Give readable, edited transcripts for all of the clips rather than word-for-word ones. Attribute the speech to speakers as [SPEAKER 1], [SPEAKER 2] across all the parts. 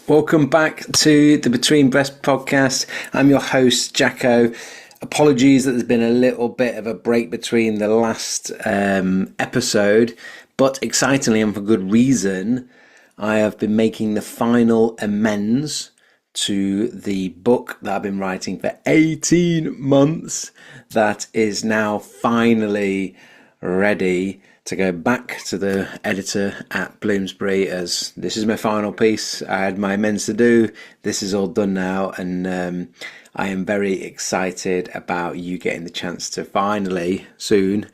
[SPEAKER 1] Welcome back to the Between Breaths podcast. I'm your host, Jacko. Apologies that there's been a little bit of a break between the last episode, but excitingly and for good reason, I have been making the final amends to the book that I've been writing for 18 months that is now finally ready to go back to the editor at Bloomsbury as this is my final piece. I had my amends to do. This is all done now, and I am very excited about you getting the chance to finally soon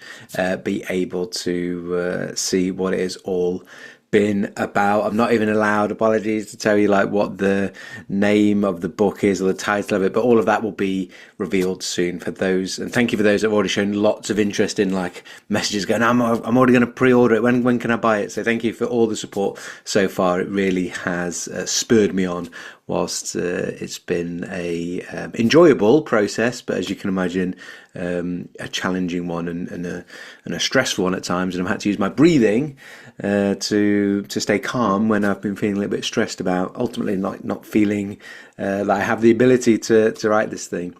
[SPEAKER 1] be able to see what it is all been about. I'm not even allowed, apologies, to tell you like what the name of the book is or the title of it, but all of that will be revealed soon for those. And thank you for those that have already shown lots of interest in like messages going, I'm already going to pre-order it. When can I buy it? So thank you for all the support so far. It really has spurred me on, whilst it's been a enjoyable process, but as you can imagine, a challenging one and a stressful one at times. And I've had to use my breathing to stay calm when I've been feeling a little bit stressed about ultimately not feeling that I have the ability to write this thing.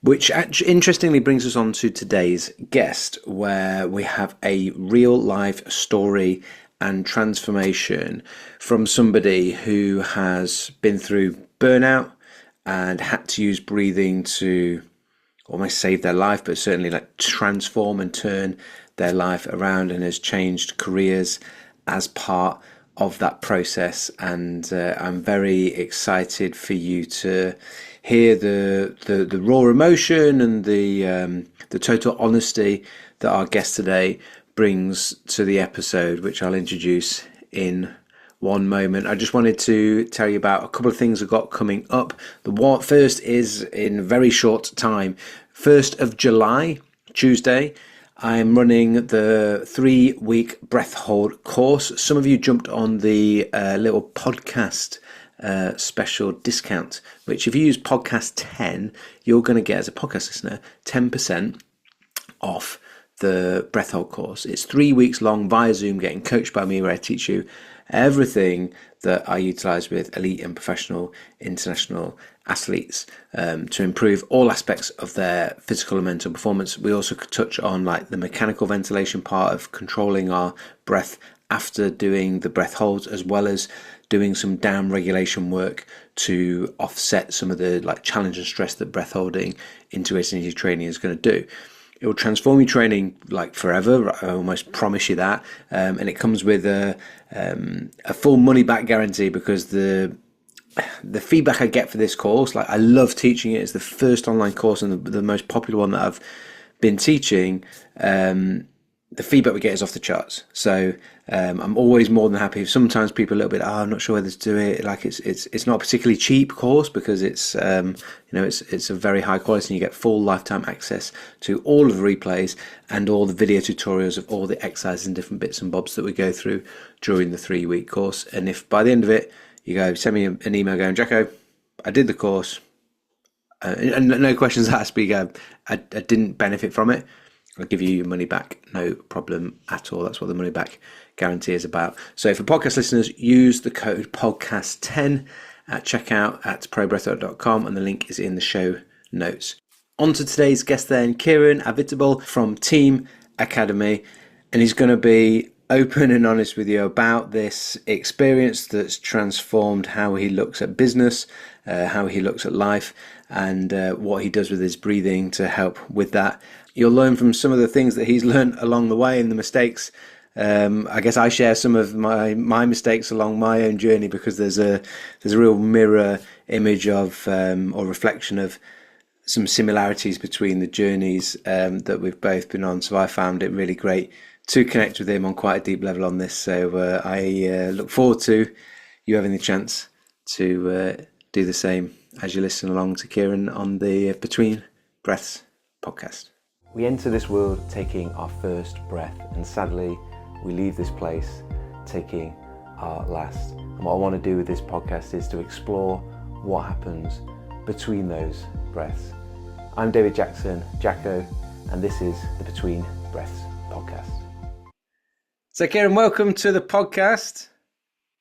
[SPEAKER 1] Which actually interestingly brings us on to today's guest, where we have a real life story and transformation from somebody who has been through burnout and had to use breathing to almost save their life, but certainly like transform and turn their life around, and has changed careers as part of that process. And I'm very excited for you to hear the raw emotion and the total honesty that our guest today brings to the episode, which I'll introduce in one moment. I just wanted to tell you about a couple of things I've got coming up. The first is in a very short time, 1st of July, Tuesday, I'm running the 3-week breath hold course. Some of you jumped on the little podcast special discount, which if you use podcast 10, you're going to get, as a podcast listener, 10% off the breath hold course. It's 3 weeks long via Zoom, getting coached by me, where I teach you everything that I utilize with elite and professional international athletes to improve all aspects of their physical and mental performance. We also touch on like the mechanical ventilation part of controlling our breath after doing the breath holds, as well as doing some down regulation work to offset some of the like challenge and stress that breath holding integrated energy training is going to do. It will transform your training like forever. I almost promise you that. And it comes with a full money back guarantee, because the feedback I get for this course, like I love teaching it. It's the first online course and the most popular one that I've been teaching. The feedback we get is off the charts. So I'm always more than happy. Sometimes people are a little bit, I'm not sure whether to do it. Like it's not a particularly cheap course, because it's it's a very high quality, and you get full lifetime access to all of the replays and all the video tutorials of all the exercises and different bits and bobs that we go through during the 3-week course. And if by the end of it you go send me an email going, Jacko, I did the course, and no questions asked, but you go, I didn't benefit from it, I'll give you your money back, no problem at all. That's what the money back guarantee is about. So for podcast listeners, use the code podcast10 at checkout at probreathwork.com, and the link is in the show notes. On to today's guest then, Ciaran Avitabile from Team Academy, and he's going to be open and honest with you about this experience that's transformed how he looks at business, how he looks at life, and what he does with his breathing to help with that. You'll learn from some of the things that he's learned along the way and the mistakes. I guess I share some of my mistakes along my own journey, because there's a real mirror image of or reflection of some similarities between the journeys that we've both been on. So I found it really great to connect with him on quite a deep level on this. So I look forward to you having the chance to do the same as you listen along to Ciaran on the Between Breaths podcast. We enter this world taking our first breath, and sadly we leave this place taking our last. And what I want to do with this podcast is to explore what happens between those breaths. I'm David Jackson, Jacko, and this is the Between Breaths podcast. So Ciaran, welcome to the podcast.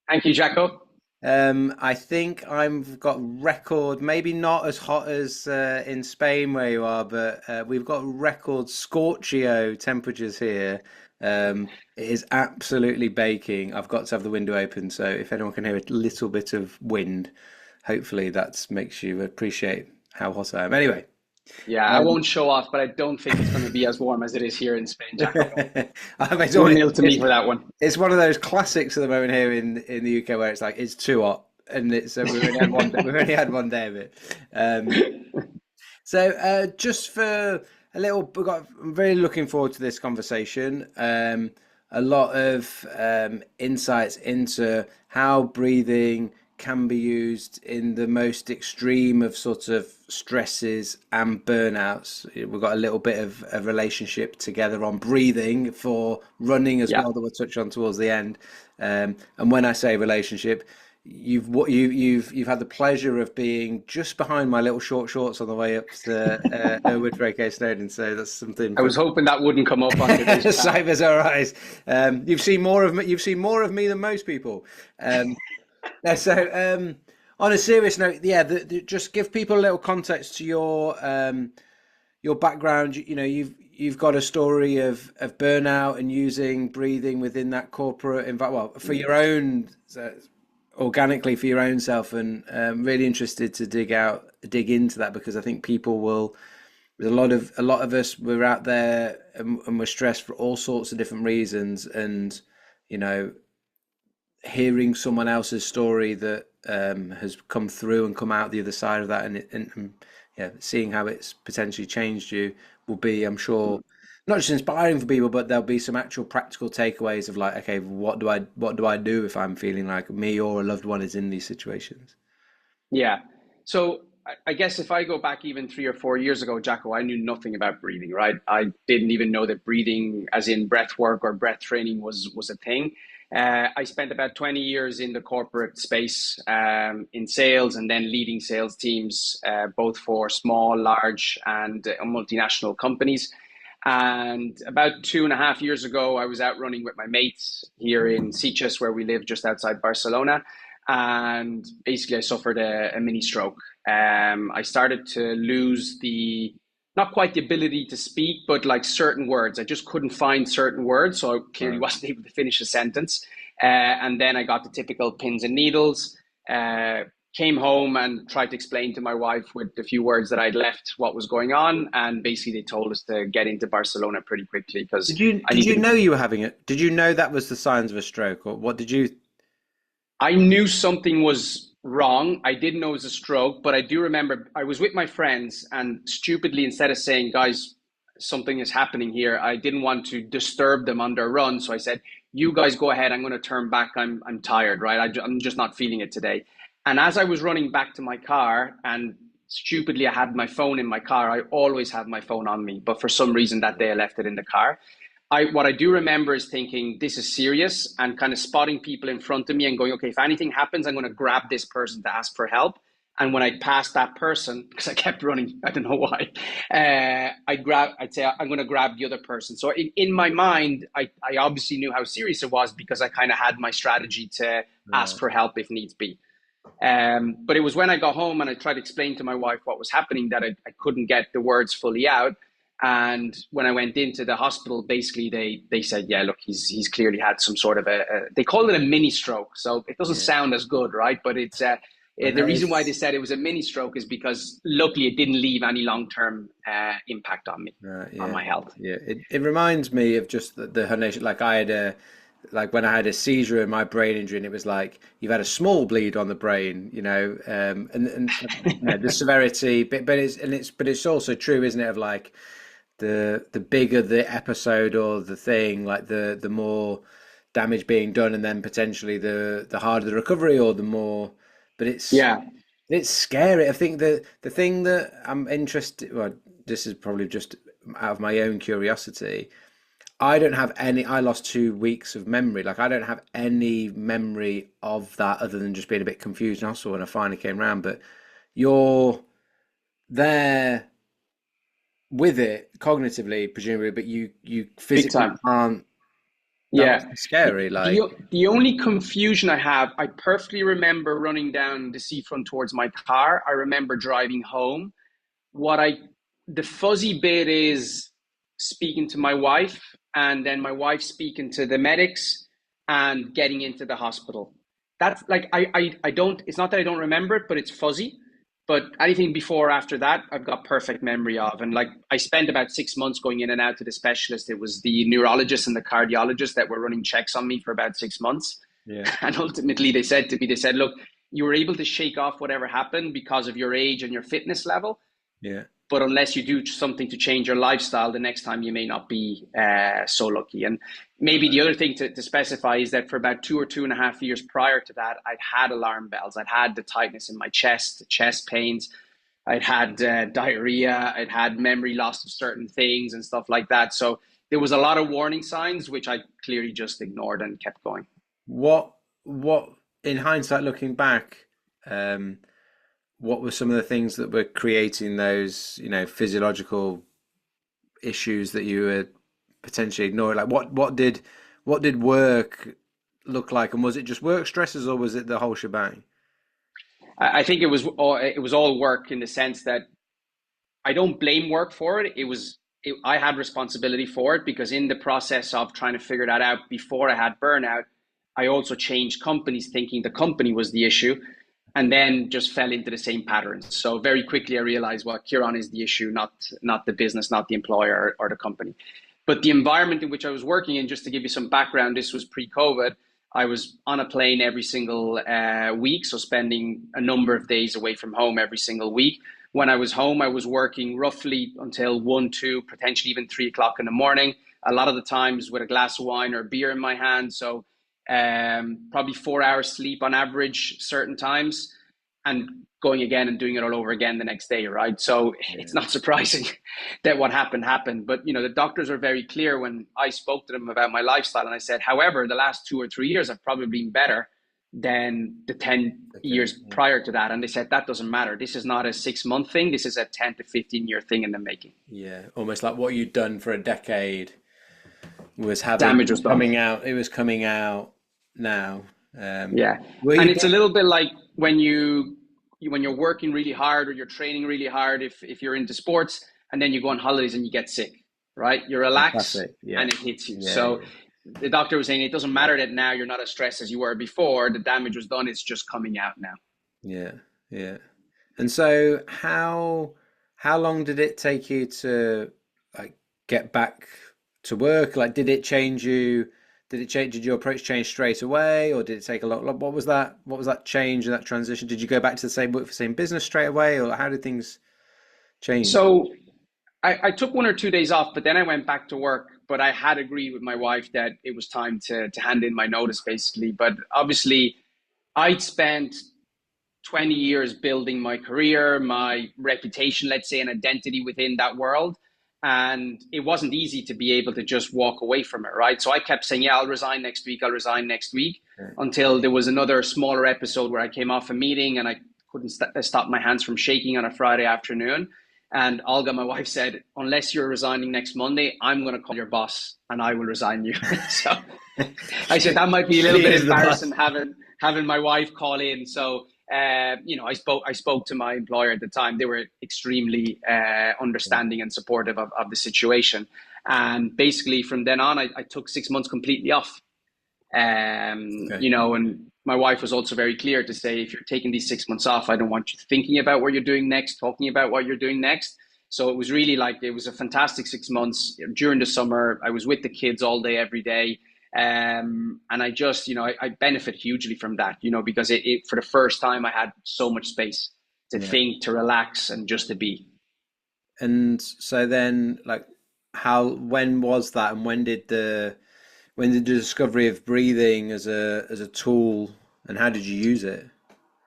[SPEAKER 2] Thank you, Jacko.
[SPEAKER 1] I think I've got record, maybe not as hot as in Spain where you are, but we've got record scorchio temperatures here. It is absolutely baking. I've got to have the window open, so if anyone can hear a little bit of wind, hopefully that makes you appreciate how hot I am. Anyway,
[SPEAKER 2] Yeah, I
[SPEAKER 1] um,
[SPEAKER 2] won't show off, but I don't think it's going to be as warm as it is here in Spain, Jacko.
[SPEAKER 1] it's,
[SPEAKER 2] 1-0 to me
[SPEAKER 1] it's
[SPEAKER 2] for that one.
[SPEAKER 1] it's one of those classics at the moment here in the UK where it's like it's too hot, and it's we've only had one we've only had one day of it. Um, just for a little, I'm really looking forward to this conversation. A lot of insights into how breathing can be used in the most extreme of sort of stresses and burnouts. We've got a little bit of a relationship together on breathing for running as
[SPEAKER 2] Yeah.
[SPEAKER 1] well that we'll touch on towards the end. And when I say relationship, you've had the pleasure of being just behind my little short shorts on the way up to Irwood for AK Snowdon, so that's something
[SPEAKER 2] I
[SPEAKER 1] for
[SPEAKER 2] was hoping that wouldn't come up on today's chat.
[SPEAKER 1] Cyber's our eyes. You've seen more of me. You've seen more of me than most people. Um, on a serious note, yeah, just give people a little context to your background. You've got a story of burnout and using breathing within that corporate environment. Well, for your own organically for your own self, and really interested to dig into that because I think people will. There's a lot of us. We're out there and we're stressed for all sorts of different reasons, and you know, hearing someone else's story that has come through and come out the other side of that, and yeah, seeing how it's potentially changed you will be, I'm sure, not just inspiring for people, but there'll be some actual practical takeaways of like, okay, what do I do if I'm feeling like me or a loved one is in these situations?
[SPEAKER 2] Yeah. So I guess if I go back even 3 or 4 years ago, Jacko, I knew nothing about breathing, right? I didn't even know that breathing, as in breath work or breath training, was a thing. I spent about 20 years in the corporate space, in sales and then leading sales teams, both for small, large, and multinational companies. And about 2.5 years ago, I was out running with my mates here in Sitges, where we live just outside Barcelona. And basically, I suffered a mini stroke. I started to lose not quite the ability to speak, but like certain words. I just couldn't find certain words. So I clearly
[SPEAKER 1] Wow.
[SPEAKER 2] wasn't able to finish a sentence. And then I got the typical pins and needles. Uh, Came home and tried to explain to my wife with the few words that I'd left what was going on. And basically, they told us to get into Barcelona pretty quickly because
[SPEAKER 1] Did you
[SPEAKER 2] I
[SPEAKER 1] did you
[SPEAKER 2] needed
[SPEAKER 1] know you were having it? Did you know that was the signs of a stroke, or what did you?
[SPEAKER 2] I knew something was wrong. I didn't know it was a stroke, but I do remember I was with my friends and stupidly, instead of saying, guys, something is happening here, I didn't want to disturb them on their run. So I said, you guys go ahead. I'm going to turn back. I'm tired, right? I'm just not feeling it today. And as I was running back to my car and stupidly I had my phone in my car, I always have my phone on me. But for some reason that day I left it in the car. What I do remember is thinking this is serious and kind of spotting people in front of me and going, okay, if anything happens, I'm going to grab this person to ask for help. And when I passed that person, because I kept running, I don't know why, I'd say I'm going to grab the other person. So in my mind, I obviously knew how serious it was because I kind of had my strategy to ask
[SPEAKER 1] Right.
[SPEAKER 2] for help if needs be. But it was when I got home and I tried to explain to my wife what was happening that I couldn't get the words fully out. And when I went into the hospital, basically they said, yeah, look, he's clearly had some sort of they call it a mini stroke. So it doesn't
[SPEAKER 1] Yeah.
[SPEAKER 2] sound as good, right? But it's
[SPEAKER 1] But
[SPEAKER 2] the
[SPEAKER 1] that
[SPEAKER 2] reason why they
[SPEAKER 1] is.
[SPEAKER 2] said it was a mini stroke is because luckily it didn't leave any long term impact on me,
[SPEAKER 1] Right,
[SPEAKER 2] on
[SPEAKER 1] yeah,
[SPEAKER 2] my health.
[SPEAKER 1] yeah. It reminds me of just the herniation. Like when I had a seizure and my brain injury, and it was like you've had a small bleed on the brain, and the severity, but it's also true, isn't it? Of like the bigger the episode or the thing, like the more damage being done, and then potentially the harder the recovery, or the more. But
[SPEAKER 2] Yeah.
[SPEAKER 1] it's scary. I think the thing that I'm interested. Well, this is probably just out of my own curiosity. I don't have any. I lost 2 weeks of memory. Like I don't have any memory of that other than just being a bit confused in hospital when I finally came round. But you're there with it cognitively, presumably, but you
[SPEAKER 2] Big
[SPEAKER 1] physically
[SPEAKER 2] time.
[SPEAKER 1] can't. That
[SPEAKER 2] Yeah.
[SPEAKER 1] must be scary.
[SPEAKER 2] The,
[SPEAKER 1] Like,
[SPEAKER 2] the only confusion I have, I perfectly remember running down the seafront towards my car. I remember driving home. What I, the fuzzy bit is speaking to my wife, and then my wife speaking to the medics and getting into the hospital. That's like, I don't, it's not that I don't remember it, but it's fuzzy. But anything before or after that, I've got perfect memory of. And like, I spent about 6 months going in and out to the specialist. It was the neurologist and the cardiologist that were running checks on me for about 6 months.
[SPEAKER 1] yeah,
[SPEAKER 2] And ultimately, they said to me, they said, look, you were able to shake off whatever happened because of your age and your fitness level.
[SPEAKER 1] yeah,
[SPEAKER 2] But unless you do something to change your lifestyle, the next time you may not be so lucky. And maybe the other thing to specify is that for about 2 or 2.5 years prior to that, I'd had alarm bells. I'd had the tightness in my chest, the chest pains. I'd had diarrhea. I'd had memory loss of certain things and stuff like that. So there was a lot of warning signs, which I clearly just ignored and kept going.
[SPEAKER 1] what in hindsight, looking back, um, what were some of the things that were creating those, physiological issues that you were potentially ignoring? Like, what did work look like, and was it just work stresses, or was it the whole shebang?
[SPEAKER 2] I think it was all work in the sense that I don't blame work for it. I had responsibility for it because in the process of trying to figure that out before I had burnout, I also changed companies thinking the company was the issue and then just fell into the same patterns. So very quickly I realized, well, Ciaran is the issue, not the business, not the employer or the company. But the environment in which I was working in, just to give you some background, this was pre-COVID. I was on a plane every single week, so spending a number of days away from home every single week. When I was home, I was working roughly until 1, 2, potentially even 3 o'clock in the morning. A lot of the times with a glass of wine or beer in my hand. So probably 4 hours sleep on average, certain times, and going again and doing it all over again the next day, right? So it's
[SPEAKER 1] Yeah.
[SPEAKER 2] not surprising that what happened. But the doctors were very clear when I spoke to them about my lifestyle, and I said, however, the last 2 or 3 years have probably been better than the 10
[SPEAKER 1] Okay.
[SPEAKER 2] years
[SPEAKER 1] Yeah.
[SPEAKER 2] prior to that. And they said that doesn't matter. This is not a 6 month thing. This is a 10 to 15 year thing in the making.
[SPEAKER 1] Yeah. Almost like what you'd done for a decade was
[SPEAKER 2] Damage was done.
[SPEAKER 1] coming out. It was coming out now.
[SPEAKER 2] Yeah,
[SPEAKER 1] Were
[SPEAKER 2] and
[SPEAKER 1] you?
[SPEAKER 2] it's a little bit like when you're working really hard or you're training really hard. If you're into sports and then you go on holidays and you get sick, right? You relax
[SPEAKER 1] Classic. Yeah.
[SPEAKER 2] and it hits you.
[SPEAKER 1] Yeah.
[SPEAKER 2] So
[SPEAKER 1] Yeah.
[SPEAKER 2] the doctor was saying it doesn't matter that now you're not as stressed as you were before. The damage was done. It's just coming out now.
[SPEAKER 1] Yeah. Yeah. And so how long did it take you to like get back to work? Like, did it change you? Did it change? Did your approach change straight away, or did it take a lot? What was that? What was that change and that transition? Did you go back to the same work for the same business straight away, or how did things change?
[SPEAKER 2] So I took 1 or 2 days off, but then I went back to work. But I had agreed with my wife that it was time to hand in my notice, basically. But obviously, I'd spent 20 years building my career, my reputation, let's say, an identity within that world. And it wasn't easy to be able to just walk away from it, right? So I kept saying, yeah, I'll resign next week. I'll resign next week until there was another smaller episode where I came off a meeting and I couldn't stop my hands from shaking on a Friday afternoon. And Olga, my wife, said, unless you're resigning next Monday, I'm going to call your boss and I will resign you. So I said that might be a little
[SPEAKER 1] She
[SPEAKER 2] bit
[SPEAKER 1] is the boss.
[SPEAKER 2] embarrassing having my wife call in. So I spoke to my employer at the time. They were extremely understanding and supportive of the situation. And basically, from then on, I took 6 months completely off.
[SPEAKER 1] Okay.
[SPEAKER 2] And my wife was also very clear to say, if you're taking these 6 months off, I don't want you thinking about what you're doing next, talking about what you're doing next. So it was really like, it was a fantastic 6 months during the summer. I was with the kids all day, every day. And I just, I benefit hugely from that, because it for the first time I had so much space to
[SPEAKER 1] Yeah.
[SPEAKER 2] think, to relax, and just to be.
[SPEAKER 1] And so then, like, when was that, and when did the discovery of breathing as a tool, and how did you use it?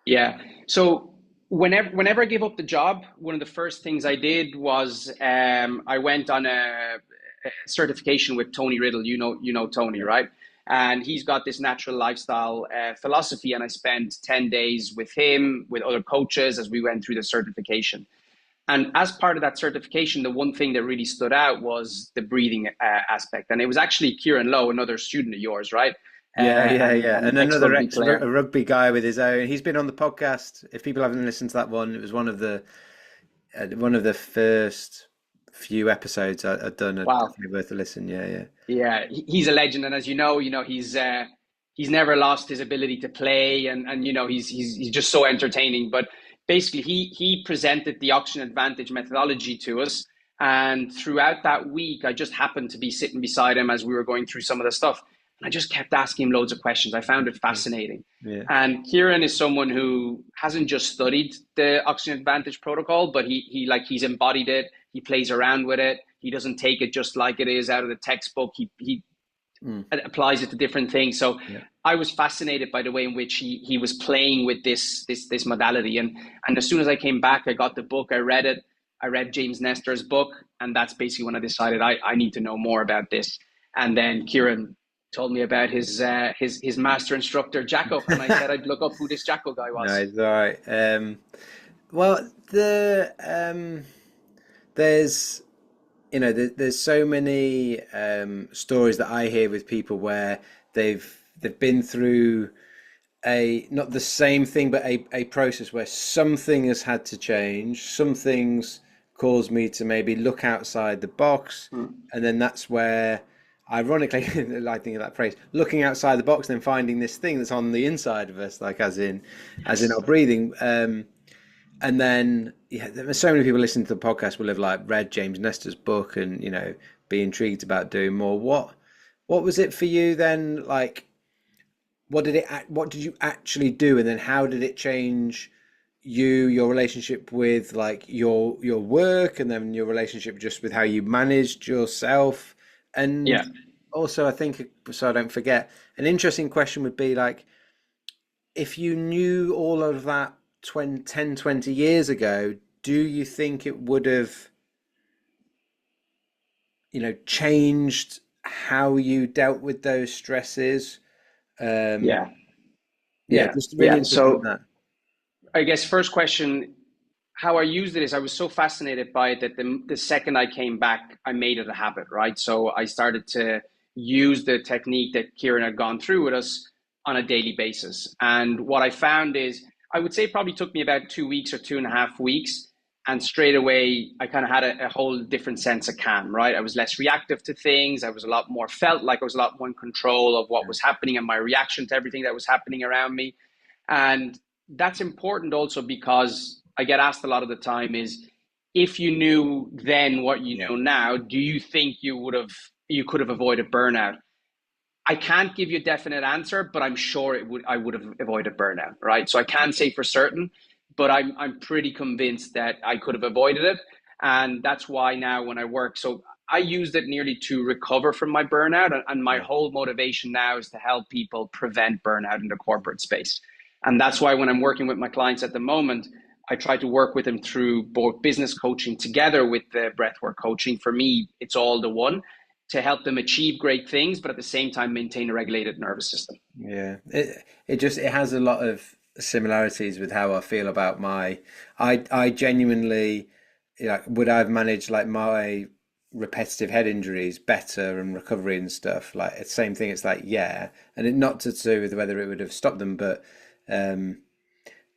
[SPEAKER 2] Yeah. So whenever I gave up the job, one of the first things I did was I went on a certification with Tony Riddle. You know Tony,
[SPEAKER 1] Yeah.
[SPEAKER 2] right? And he's got this natural lifestyle philosophy, and I spent 10 days with him, with other coaches, as we went through the certification. And as part of that certification, the one thing that really stood out was the breathing aspect. And it was actually Kieran Lowe, another student of yours, right?
[SPEAKER 1] Yeah, yeah, yeah.
[SPEAKER 2] And
[SPEAKER 1] And another
[SPEAKER 2] ex-rugby
[SPEAKER 1] ex
[SPEAKER 2] player.
[SPEAKER 1] a rugby guy with his own. He's been on the podcast. If people haven't listened to that one, it was one of the first few episodes I'd done.
[SPEAKER 2] Wow.
[SPEAKER 1] Definitely worth a listen. Yeah, yeah.
[SPEAKER 2] Yeah, he's a legend, and as you know, he's never lost his ability to play, and he's just so entertaining. But basically, he presented the oxygen advantage methodology to us, and throughout that week, I just happened to be sitting beside him as we were going through some of the stuff, and I just kept asking him loads of questions. I found it fascinating.
[SPEAKER 1] Yeah.
[SPEAKER 2] And Kieran is someone who hasn't just studied the oxygen advantage protocol, but he's embodied it. He plays around with it. He doesn't take it just like it is out of the textbook. He
[SPEAKER 1] Mm,
[SPEAKER 2] applies it to different things. So
[SPEAKER 1] yeah.
[SPEAKER 2] I was fascinated by the way in which he was playing with this modality. And as soon as I came back, I got the book. I read it. I read James Nestor's book, and that's basically when I decided I need to know more about this. And then Kieran told me about his master instructor Jacko, and I said I'd look up who this Jacko guy
[SPEAKER 1] No,
[SPEAKER 2] was.
[SPEAKER 1] it's all right. Well, there's there's so many stories that I hear with people where they've been through a not the same thing, but a process where something has had to change. Some things caused me to maybe look outside the box,
[SPEAKER 2] Mm.
[SPEAKER 1] and then that's where, ironically, I think of that phrase, looking outside the box, then finding this thing that's on the inside of us, like as in our
[SPEAKER 2] Yes.
[SPEAKER 1] breathing. And then yeah, there's so many people listening to the podcast will have like read James Nestor's book and be intrigued about doing more. What was it for you then? Like, what did you actually do, and then how did it change your relationship with like your work, and then your relationship just with how you managed yourself? And
[SPEAKER 2] Yeah.
[SPEAKER 1] also, I think, so I don't forget, an interesting question would be like, if you knew all of that 20, 10, 20 years ago, do you think it would have, changed how you dealt with those stresses? Um,
[SPEAKER 2] Yeah.
[SPEAKER 1] yeah,
[SPEAKER 2] Yeah.
[SPEAKER 1] just really
[SPEAKER 2] Yeah.
[SPEAKER 1] interested in
[SPEAKER 2] So
[SPEAKER 1] that.
[SPEAKER 2] I guess first question, how I used it is I was so fascinated by it that the second I came back, I made it a habit, right? So I started to use the technique that Kieran had gone through with us on a daily basis. And what I found is, I would say it probably took me about 2 weeks or 2.5 weeks. And straight away, I kind of had a whole different sense of calm, right? I was less reactive to things. I was a lot more, felt like I was a lot more in control of what was happening and my reaction to everything that was happening around me. And that's important also because I get asked a lot of the time is, if you knew then what you know now, do you think you could have avoided burnout? I can't give you a definite answer, but I'm sure I would have avoided burnout, right? So I can't say for certain, but I'm pretty convinced that I could have avoided it. And that's why now when I work, so I used it nearly to recover from my burnout. And my
[SPEAKER 1] Yeah.
[SPEAKER 2] whole motivation now is to help people prevent burnout in the corporate space. And that's why when I'm working with my clients at the moment, I try to work with them through both business coaching together with the breathwork coaching. For me, it's all the one to help them achieve great things, but at the same time maintain a regulated nervous system.
[SPEAKER 1] Yeah, it has a lot of similarities with how I feel about I genuinely, would I've managed like my repetitive head injuries better and recovery and stuff. Like it's the same thing. It's like, yeah, and not to do with whether it would have stopped them, but um,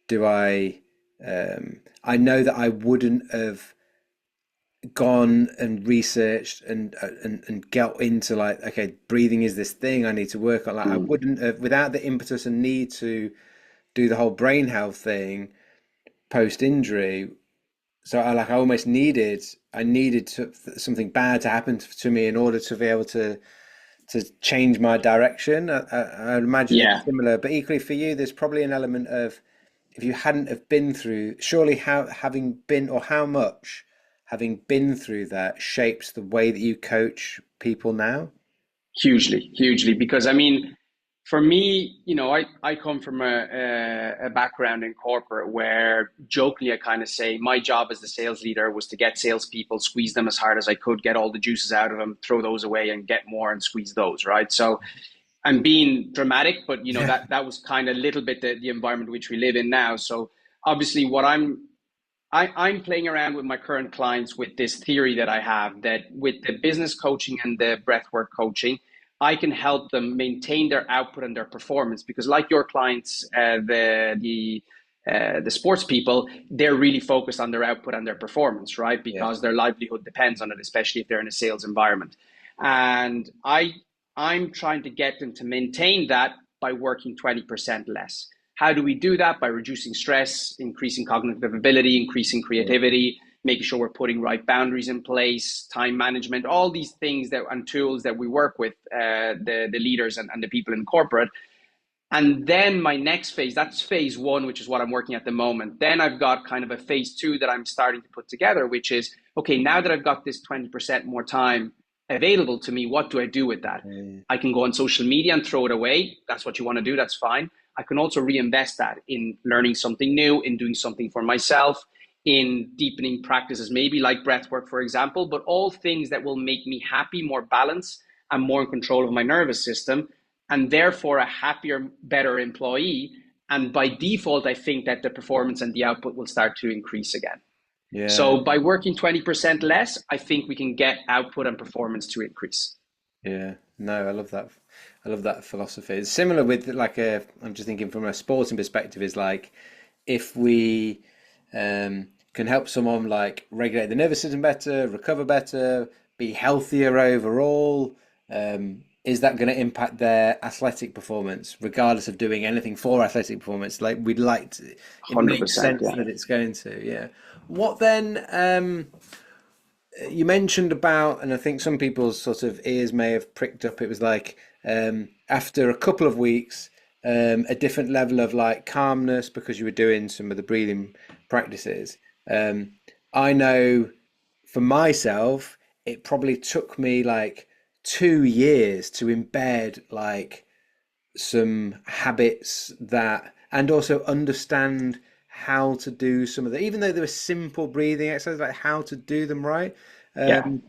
[SPEAKER 1] do I know that I wouldn't have gone and researched and got into like, okay, breathing is this thing I need to work on. Like I
[SPEAKER 2] Mm.
[SPEAKER 1] wouldn't have, without the impetus and need to do the whole brain health thing post injury. So I almost needed something bad to happen to me in order to be able to change my direction. I imagine it's
[SPEAKER 2] Yeah,
[SPEAKER 1] similar, but equally for you, there's probably an element of, if you hadn't have been through, surely how having been, or how much having been through that shapes the way that you coach people now.
[SPEAKER 2] hugely, hugely. Because I mean, for me, I come from a background in corporate where jokingly I kind of say my job as the sales leader was to get salespeople, squeeze them as hard as I could, get all the juices out of them, throw those away, and get more and squeeze those, right? So I'm being dramatic, but that was kind of a little bit the environment which we live in now. So obviously, what I'm playing around with my current clients with this theory that I have, that with the business coaching and the breathwork coaching, I can help them maintain their output and their performance. Because like your clients, the sports people, they're really focused on their output and their performance, right?
[SPEAKER 1] Yeah.
[SPEAKER 2] Because their livelihood depends on it, especially if they're in a sales environment. And I'm trying to get them to maintain that by working 20% less. How do we do that? By reducing stress, increasing cognitive ability, increasing creativity, making sure we're putting right boundaries in place, time management, all these things that and tools that we work with the leaders and the people in corporate. And then my next phase, that's phase one, which is what I'm working at the moment. Then I've got kind of a phase two that I'm starting to put together, which is, okay, now that I've got this 20% more time available to me, what do I do with that? I can go on social media and throw it away. That's what you want to do. That's fine. I can also reinvest that in learning something new, in doing something for myself, in deepening practices, maybe like breath work, for example, but all things that will make me happy, more balanced, and more in control of my nervous system, and therefore a happier, better employee. And by default, I think that the performance and the output will start to increase again.
[SPEAKER 1] Yeah.
[SPEAKER 2] So by working 20% less, I think we can get output and performance to increase.
[SPEAKER 1] Yeah, no, I love that. I love that philosophy. It's similar with like I'm just thinking from a sporting perspective is like if we can help someone like regulate the nervous system better, recover better, be healthier overall, is that going to impact their athletic performance, regardless of doing anything for athletic performance? Like we'd like to, it makes
[SPEAKER 2] 100%,
[SPEAKER 1] sense
[SPEAKER 2] yeah.
[SPEAKER 1] that it's going to, yeah. What then? You mentioned about, and I think some people's sort of ears may have pricked up. It was like after a couple of weeks, a different level of like calmness because you were doing some of the breathing practices. I know for myself, it probably took me like 2 years to embed like some habits that, and also understand how to do some of the, even though they were simple breathing exercises, like how to do them right.
[SPEAKER 2] Yeah.
[SPEAKER 1] Um,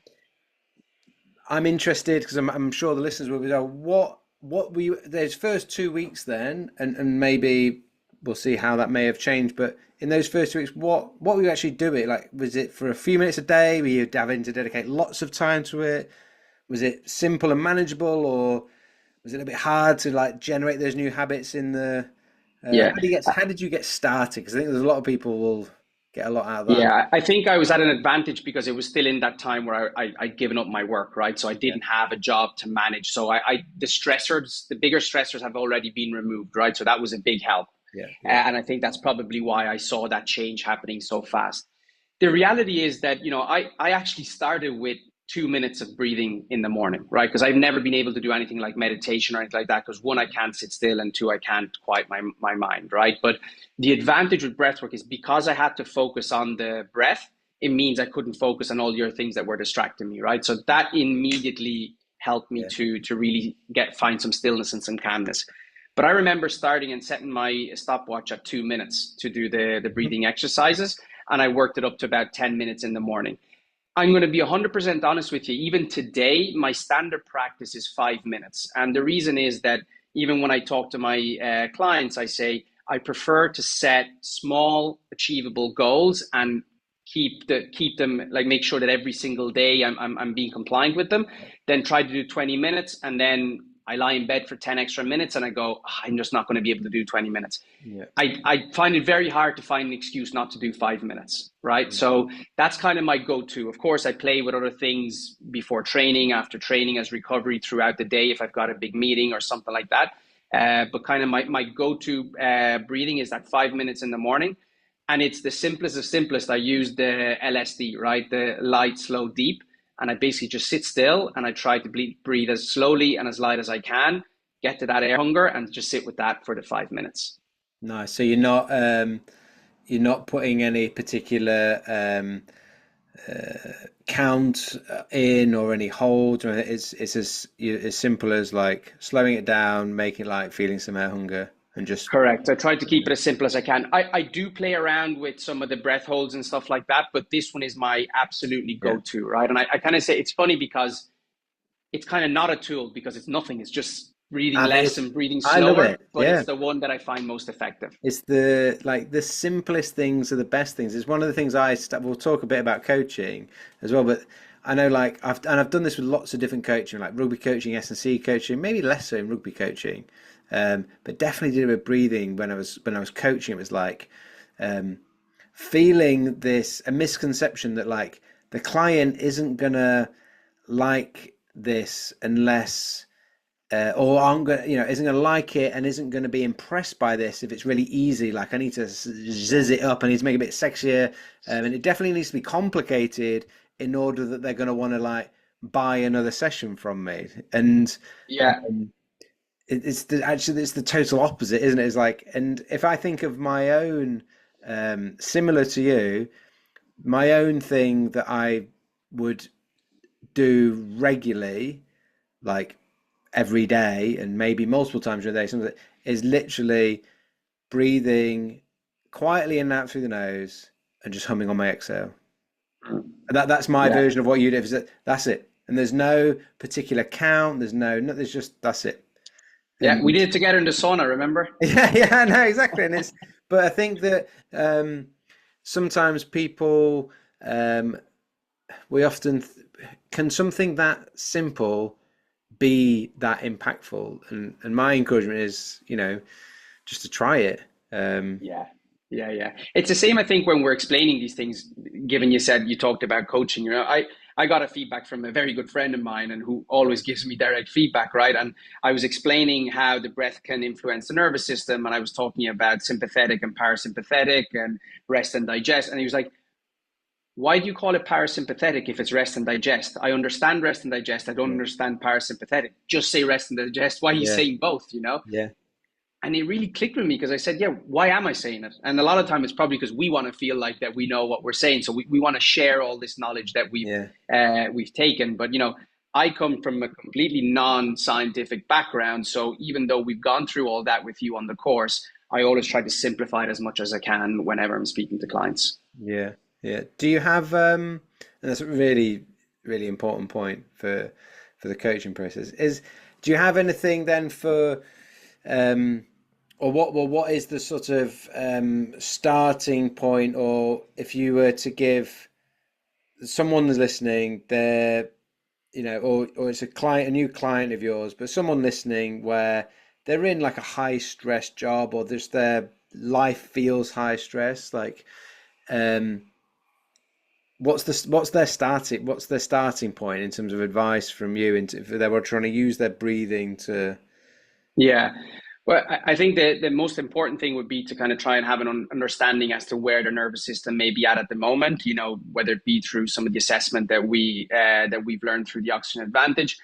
[SPEAKER 1] I'm interested because I'm sure the listeners will be like, what were you those first 2 weeks then, and maybe we'll see how that may have changed. But in those first 2 weeks, what were you actually doing? Like, was it for a few minutes a day? Were you having to dedicate lots of time to it? Was it simple and manageable, or was it a bit hard to like generate those new habits in the?
[SPEAKER 2] Yeah.
[SPEAKER 1] How did you get started? Because I think there's a lot of people will get a lot out of that.
[SPEAKER 2] Yeah, I think I was at an advantage because it was still in that time where I'd given up my work, right? So I
[SPEAKER 1] Yeah,
[SPEAKER 2] didn't have a job to manage. So the stressors, the bigger stressors have already been removed, right? So that was a big help.
[SPEAKER 1] yeah, yeah,
[SPEAKER 2] And I think that's probably why I saw that change happening so fast. The reality is that, I actually started with 2 minutes of breathing in the morning, right? Because I've never been able to do anything like meditation or anything like that. Because one, I can't sit still, and two, I can't quiet my mind, right? But the advantage with breathwork is because I had to focus on the breath, it means I couldn't focus on all the other things that were distracting me, right? So that immediately helped me
[SPEAKER 1] yeah.
[SPEAKER 2] to really find some stillness and some calmness. But I remember starting and setting my stopwatch at 2 minutes to do the breathing exercises, and I worked it up to about 10 minutes in the morning. I'm going to be 100% honest with you. Even today, my standard practice is 5 minutes. And the reason is that even when I talk to my clients, I say I prefer to set small, achievable goals and keep them, like, make sure that every single day I'm being compliant with them. Then try to do 20 minutes, and then I lie in bed for 10 extra minutes, and I go, I'm just not going to be able to do 20 minutes.
[SPEAKER 1] Yeah.
[SPEAKER 2] I find it very hard to find an excuse not to do 5 minutes, right? So that's kind of my go-to. Of course, I play with other things before training, after training, as recovery throughout the day if I've got a big meeting or something like that. But kind of my go-to breathing is that 5 minutes in the morning. And it's the simplest of simplest. I use the LSD, right? The light, slow, deep. And I basically just sit still and I try to breathe as slowly and as light as I can, get to that air hunger, and just sit with that for the 5 minutes.
[SPEAKER 1] Nice. So you're not putting any particular count in or any hold, or it's as simple as like slowing it down, making like feeling some air hunger, and just
[SPEAKER 2] Correct. I try to keep it as simple as I can. I do play around with some of the breath holds and stuff like that, but this one is my absolutely
[SPEAKER 1] yeah,
[SPEAKER 2] go-to, right? And I kind of say it's funny because it's kind of not a tool because it's nothing. It's just breathing
[SPEAKER 1] I think
[SPEAKER 2] less and breathing
[SPEAKER 1] I love
[SPEAKER 2] slower,
[SPEAKER 1] it.
[SPEAKER 2] but
[SPEAKER 1] Yeah.
[SPEAKER 2] it's the one that I find most effective.
[SPEAKER 1] It's the simplest things are the best things. It's one of the things we'll talk a bit about coaching as well, but I know like I've done this with lots of different coaching, like rugby coaching, S&C coaching, maybe less so in rugby coaching, but definitely did it with breathing when I was coaching. It was like um, feeling this a misconception that like the client isn't gonna like this unless or aren't going isn't going to like it and isn't going to be impressed by this if it's really easy. Like I need to zizz it up, I need to make it a bit sexier, and it definitely needs to be complicated in order that they're going to want to like buy another session from me. And
[SPEAKER 2] Yeah.
[SPEAKER 1] actually it's the total opposite, isn't it? It's like, and if I think of my own, similar to you, my own thing that I would do regularly, like every day and maybe multiple times during the day, something is literally breathing quietly in and out through the nose and just humming on my exhale. And that's my
[SPEAKER 2] Yeah.
[SPEAKER 1] version of what you do. Is that's it. And there's no particular count. There's just that's it.
[SPEAKER 2] Yeah. We
[SPEAKER 1] And
[SPEAKER 2] did it together in the sauna, remember?
[SPEAKER 1] yeah, no, exactly. And but I think that sometimes people, um, we often can something that simple be that impactful. And my encouragement is, just to try it.
[SPEAKER 2] Yeah. Yeah, yeah. It's the same, I think, when we're explaining these things, given you said you talked about coaching, I got a feedback from a very good friend of mine and who always gives me direct feedback, right? And I was explaining how the breath can influence the nervous system. And I was talking about sympathetic and parasympathetic and rest and digest. And he was like, why do you call it parasympathetic if it's rest and digest? I understand rest and digest. I don't
[SPEAKER 1] Yeah,
[SPEAKER 2] understand parasympathetic. Just say rest and digest. Why are you
[SPEAKER 1] yeah,
[SPEAKER 2] saying both, you know?
[SPEAKER 1] yeah,
[SPEAKER 2] And it really clicked with me because I said, yeah, why am I saying it? And a lot of time it's probably because we want to feel like that we know what we're saying. So we want to share all this knowledge that
[SPEAKER 1] yeah,
[SPEAKER 2] we've taken. But I come from a completely non-scientific background. So even though we've gone through all that with you on the course, I always try to simplify it as much as I can whenever I'm speaking to clients.
[SPEAKER 1] yeah, yeah. Do you have and that's a really, really important point for the coaching process is, do you have anything then for um or what is the sort of starting point, or if you were to give someone who's listening, they're or it's a new client of yours, but someone listening where they're in like a high stress job, or just their life feels high stress, like um, what's their starting point in terms of advice from you, into if they were trying to use their breathing to
[SPEAKER 2] Yeah. Well, I think the most important thing would be to kind of try and have an understanding as to where the nervous system may be at the moment, whether it be through some of the assessment that we've learned through the Oxygen Advantage,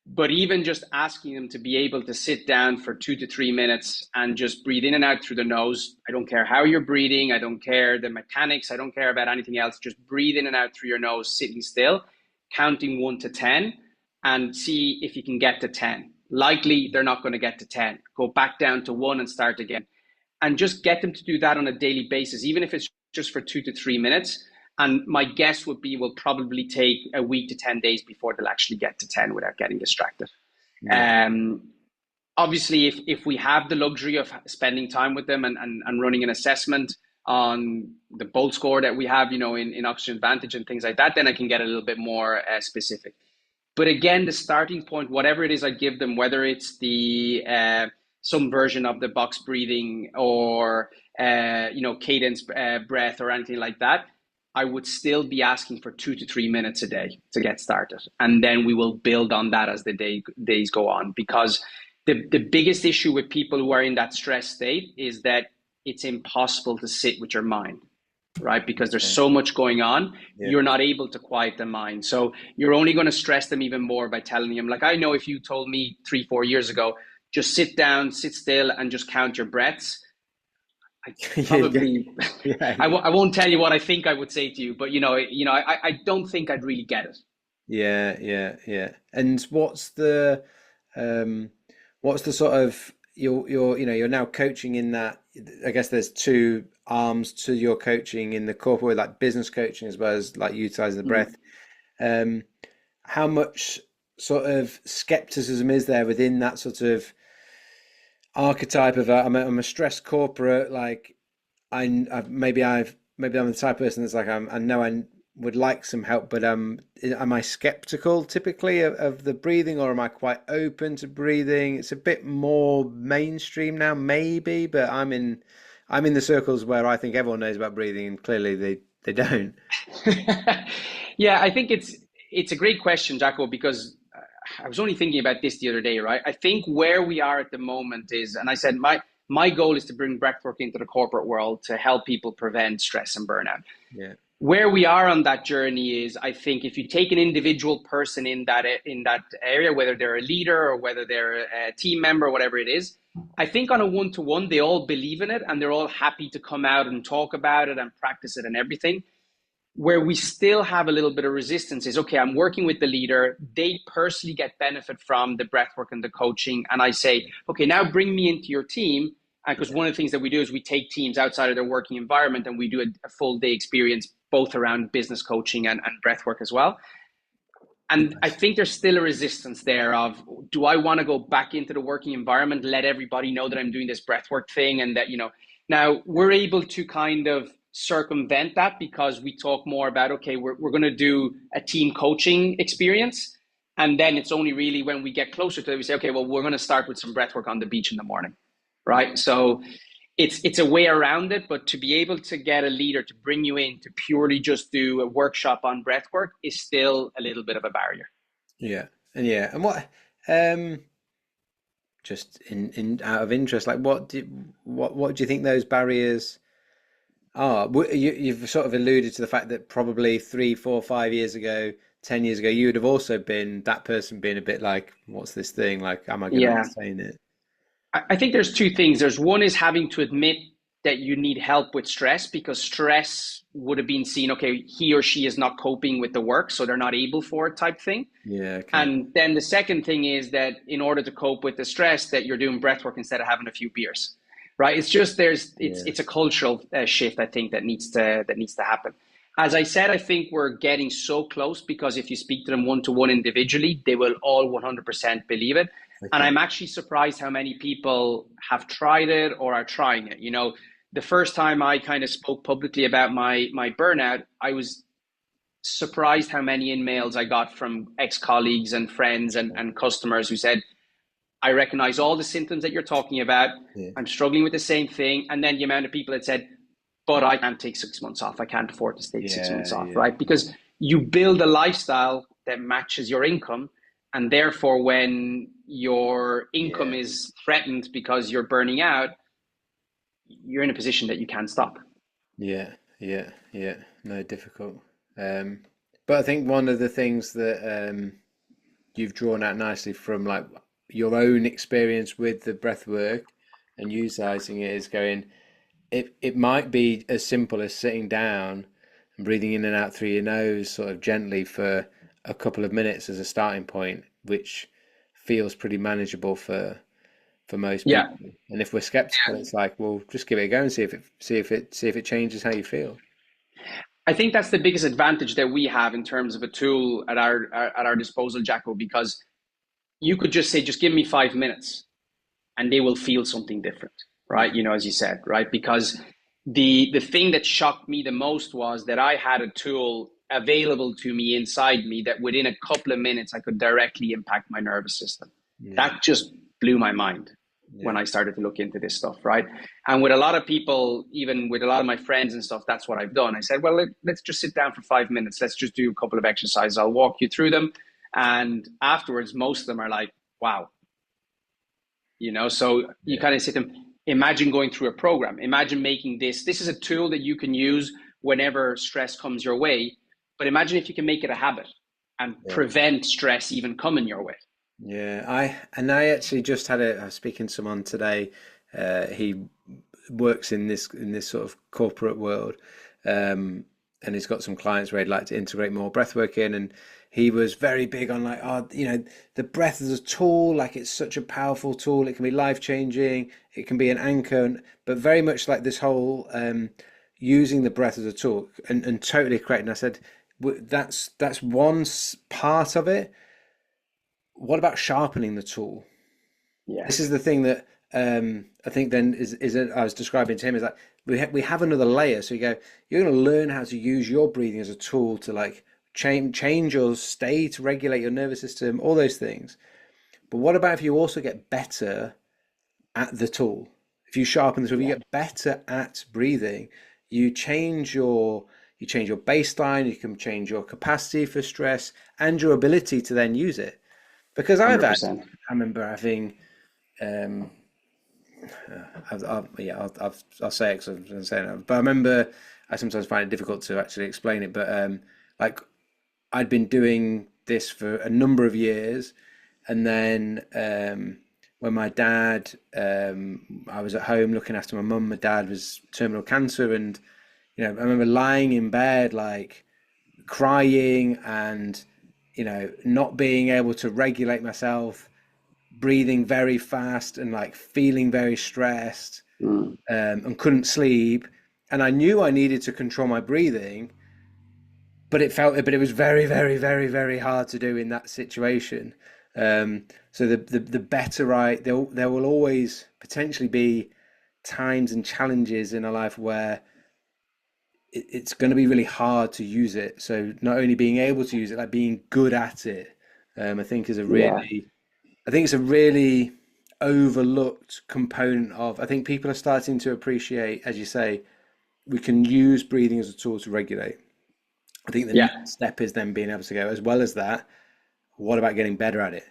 [SPEAKER 2] but even just asking them to be able to sit down for 2 to 3 minutes and just breathe in and out through the nose. I don't care how you're breathing. I don't care the mechanics. I don't care about anything else. Just breathe in and out through your nose, sitting still, counting 1 to 10, and see if you can get to 10. Likely, they're not going to get to 10. Go back down to 1 and start again. And just get them to do that on a daily basis, even if it's just for 2 to 3 minutes. And my guess would be will probably take a week to 10 days before they'll actually get to 10 without getting distracted.
[SPEAKER 1] yeah,
[SPEAKER 2] Um, Obviously, if we have the luxury of spending time with them and running an assessment on the bolt score that we have, in Oxygen Advantage and things like that, then I can get a little bit more specific. But again, the starting point, whatever it is I give them, whether it's the some version of the box breathing or cadence breath or anything like that, I would still be asking for 2 to 3 minutes a day to get started, and then we will build on that as the days go on. Because the biggest issue with people who are in that stress state is that it's impossible to sit with your mind, right? Because there's
[SPEAKER 1] yeah,
[SPEAKER 2] so much going on,
[SPEAKER 1] yeah,
[SPEAKER 2] you're not able to quiet the mind. So you're only going to stress them even more by telling them, like, I know if you told me 3, 4 years ago, just sit down, sit still, and just count your breaths, I
[SPEAKER 1] yeah,
[SPEAKER 2] probably,
[SPEAKER 1] yeah,
[SPEAKER 2] I won't tell you what I think I would say to you, but I don't think I'd really get it.
[SPEAKER 1] yeah, yeah, yeah. And um what's the sort of you're now coaching in that, I guess there's two arms to your coaching in the corporate way, like business coaching as well as like utilizing the breath.
[SPEAKER 2] Mm.
[SPEAKER 1] Um how much sort of skepticism is there within that sort of archetype of I'm a stressed corporate, like maybe I'm the type of person that's like I know I would like some help, but am I skeptical typically of the breathing, or am I quite open to breathing? It's a bit more mainstream now, maybe, but I'm in the circles where I think everyone knows about breathing, and clearly they don't.
[SPEAKER 2] Yeah, I think it's a great question, Jacko, because I was only thinking about this the other day, right? I think where we are at the moment is, and I said my goal is to bring breathwork into the corporate world to help people prevent stress and burnout.
[SPEAKER 1] Yeah,
[SPEAKER 2] Where we are on that journey is, I think if you take an individual person in that area, whether they're a leader or whether they're a team member, whatever it is, I think on a one-to-one, they all believe in it and they're all happy to come out and talk about it and practice it and everything. Where we still have a little bit of resistance is, okay, I'm working with the leader. They personally get benefit from the breath work and the coaching. And I say, okay, now bring me into your team. Because one of the things that we do is we take teams outside of their working environment and we do a full day experience, both around business coaching and breath work as well. And I think there's still a resistance there of, do I want to go back into the working environment, let everybody know that I'm doing this breathwork thing and that, now we're able to kind of circumvent that because we talk more about, okay, we're going to do a team coaching experience. And then it's only really when we get closer to it, we say, okay, well, we're going to start with some breathwork on the beach in the morning, right? So it's a way around it, but to be able to get a leader to bring you in to purely just do a workshop on breathwork is still a little bit of a barrier.
[SPEAKER 1] and um just in out of interest, like what do you think those barriers are? You've sort of alluded to the fact that probably 3, 4, 5 years ago, 10 years ago, you would have also been that person being a bit like, what's this thing? Like, am I going to
[SPEAKER 2] Yeah,
[SPEAKER 1] entertain it?
[SPEAKER 2] I think there's two things. There's one is having to admit that you need help with stress because stress would have been seen, okay, he or she is not coping with the work, so they're not able for it type thing.
[SPEAKER 1] Yeah, okay.
[SPEAKER 2] And then the second thing is that in order to cope with the stress, that you're doing breath work instead of having a few beers, right? It's just
[SPEAKER 1] Yeah,
[SPEAKER 2] it's a cultural shift I think that needs to happen. As I said, I think we're getting so close because if you speak to them one to one individually, they will all 100% believe it. And
[SPEAKER 1] okay.
[SPEAKER 2] I'm actually surprised how many people have tried it or are trying it. The first time I kind of spoke publicly about my burnout, I was surprised how many emails I got from ex-colleagues and friends and customers who said, I recognize all the symptoms that you're talking about.
[SPEAKER 1] Yeah,
[SPEAKER 2] I'm struggling with the same thing. And then the amount of people that said, but I can't take 6 months off. I can't afford to take six
[SPEAKER 1] yeah,
[SPEAKER 2] months off,
[SPEAKER 1] yeah,
[SPEAKER 2] right? Because you build a lifestyle that matches your income. And therefore, when your income
[SPEAKER 1] yeah,
[SPEAKER 2] is threatened because you're burning out, you're in a position that you can't stop.
[SPEAKER 1] yeah. No, difficult. Um, but I think one of the things that you've drawn out nicely from like your own experience with the breath work and utilizing it is going, it might be as simple as sitting down and breathing in and out through your nose sort of gently for a couple of minutes as a starting point, which feels pretty manageable for most
[SPEAKER 2] Yeah.
[SPEAKER 1] people. And if we're skeptical, it's like, well, just give it a go and see if it changes how you feel.
[SPEAKER 2] I think that's the biggest advantage that we have in terms of a tool at our disposal, Jacko, because you could just say, just give me 5 minutes and they will feel something different,
[SPEAKER 1] Yeah,
[SPEAKER 2] right? As you said, right? Because the thing that shocked me the most was that I had a tool available to me inside me that within a couple of minutes I could directly impact my nervous system.
[SPEAKER 1] yeah,
[SPEAKER 2] That just blew my mind when
[SPEAKER 1] yeah,
[SPEAKER 2] I started to look into this stuff, right? And with a lot of people, even with a lot of my friends and stuff, that's what I've done. I said, well, let's just sit down for 5 minutes. Let's just do a couple of exercises. I'll walk you through them. And afterwards, most of them are like, wow, so you
[SPEAKER 1] yeah,
[SPEAKER 2] kind of sit them, imagine going through a program, imagine making this is a tool that you can use whenever stress comes your way, but imagine if you can make it a habit and
[SPEAKER 1] yeah.
[SPEAKER 2] prevent stress even coming your way.
[SPEAKER 1] Yeah, I actually just I was speaking to someone today. He works in this sort of corporate world, and he's got some clients where he'd like to integrate more breathwork in, and he was very big on like, oh, the breath as a tool, like it's such a powerful tool. It can be life changing. It can be an anchor, but very much like this whole using the breath as a tool, and totally correct. And I said, That's one part of it." what about sharpening the tool?
[SPEAKER 2] Yeah,
[SPEAKER 1] This is the thing that I think then I was describing to him is that we have another layer. So you go, you're going to learn how to use your breathing as a tool to like change your state, regulate your nervous system, all those things. But what about if you also get better at the tool? If you sharpen the tool, if you
[SPEAKER 2] yeah,
[SPEAKER 1] get better at breathing, you change your you change your baseline, you can change your capacity for stress and your ability to then use it. Because
[SPEAKER 2] 100%.
[SPEAKER 1] I remember having um, I'll say it because I'm saying it. But I remember I sometimes find it difficult to actually explain it. But like I'd been doing this for a number of years, and then when my dad, I was at home looking after my mum. My dad was terminal cancer, and I remember lying in bed like crying and not being able to regulate myself, breathing very fast and like feeling very stressed,
[SPEAKER 2] Mm.
[SPEAKER 1] and couldn't sleep. And I knew I needed to control my breathing, but it was very, very, very, very hard to do in that situation. So the better there will always potentially be times and challenges in our life where it's going to be really hard to use it. So not only being able to use it, like being good at it, I think is a
[SPEAKER 2] Yeah,
[SPEAKER 1] really I think it's a really overlooked component of. I think people are starting to appreciate, as you say, we can use breathing as a tool to regulate. I think the
[SPEAKER 2] yeah.
[SPEAKER 1] next step is then being able to go, as well as that, what about getting better at it?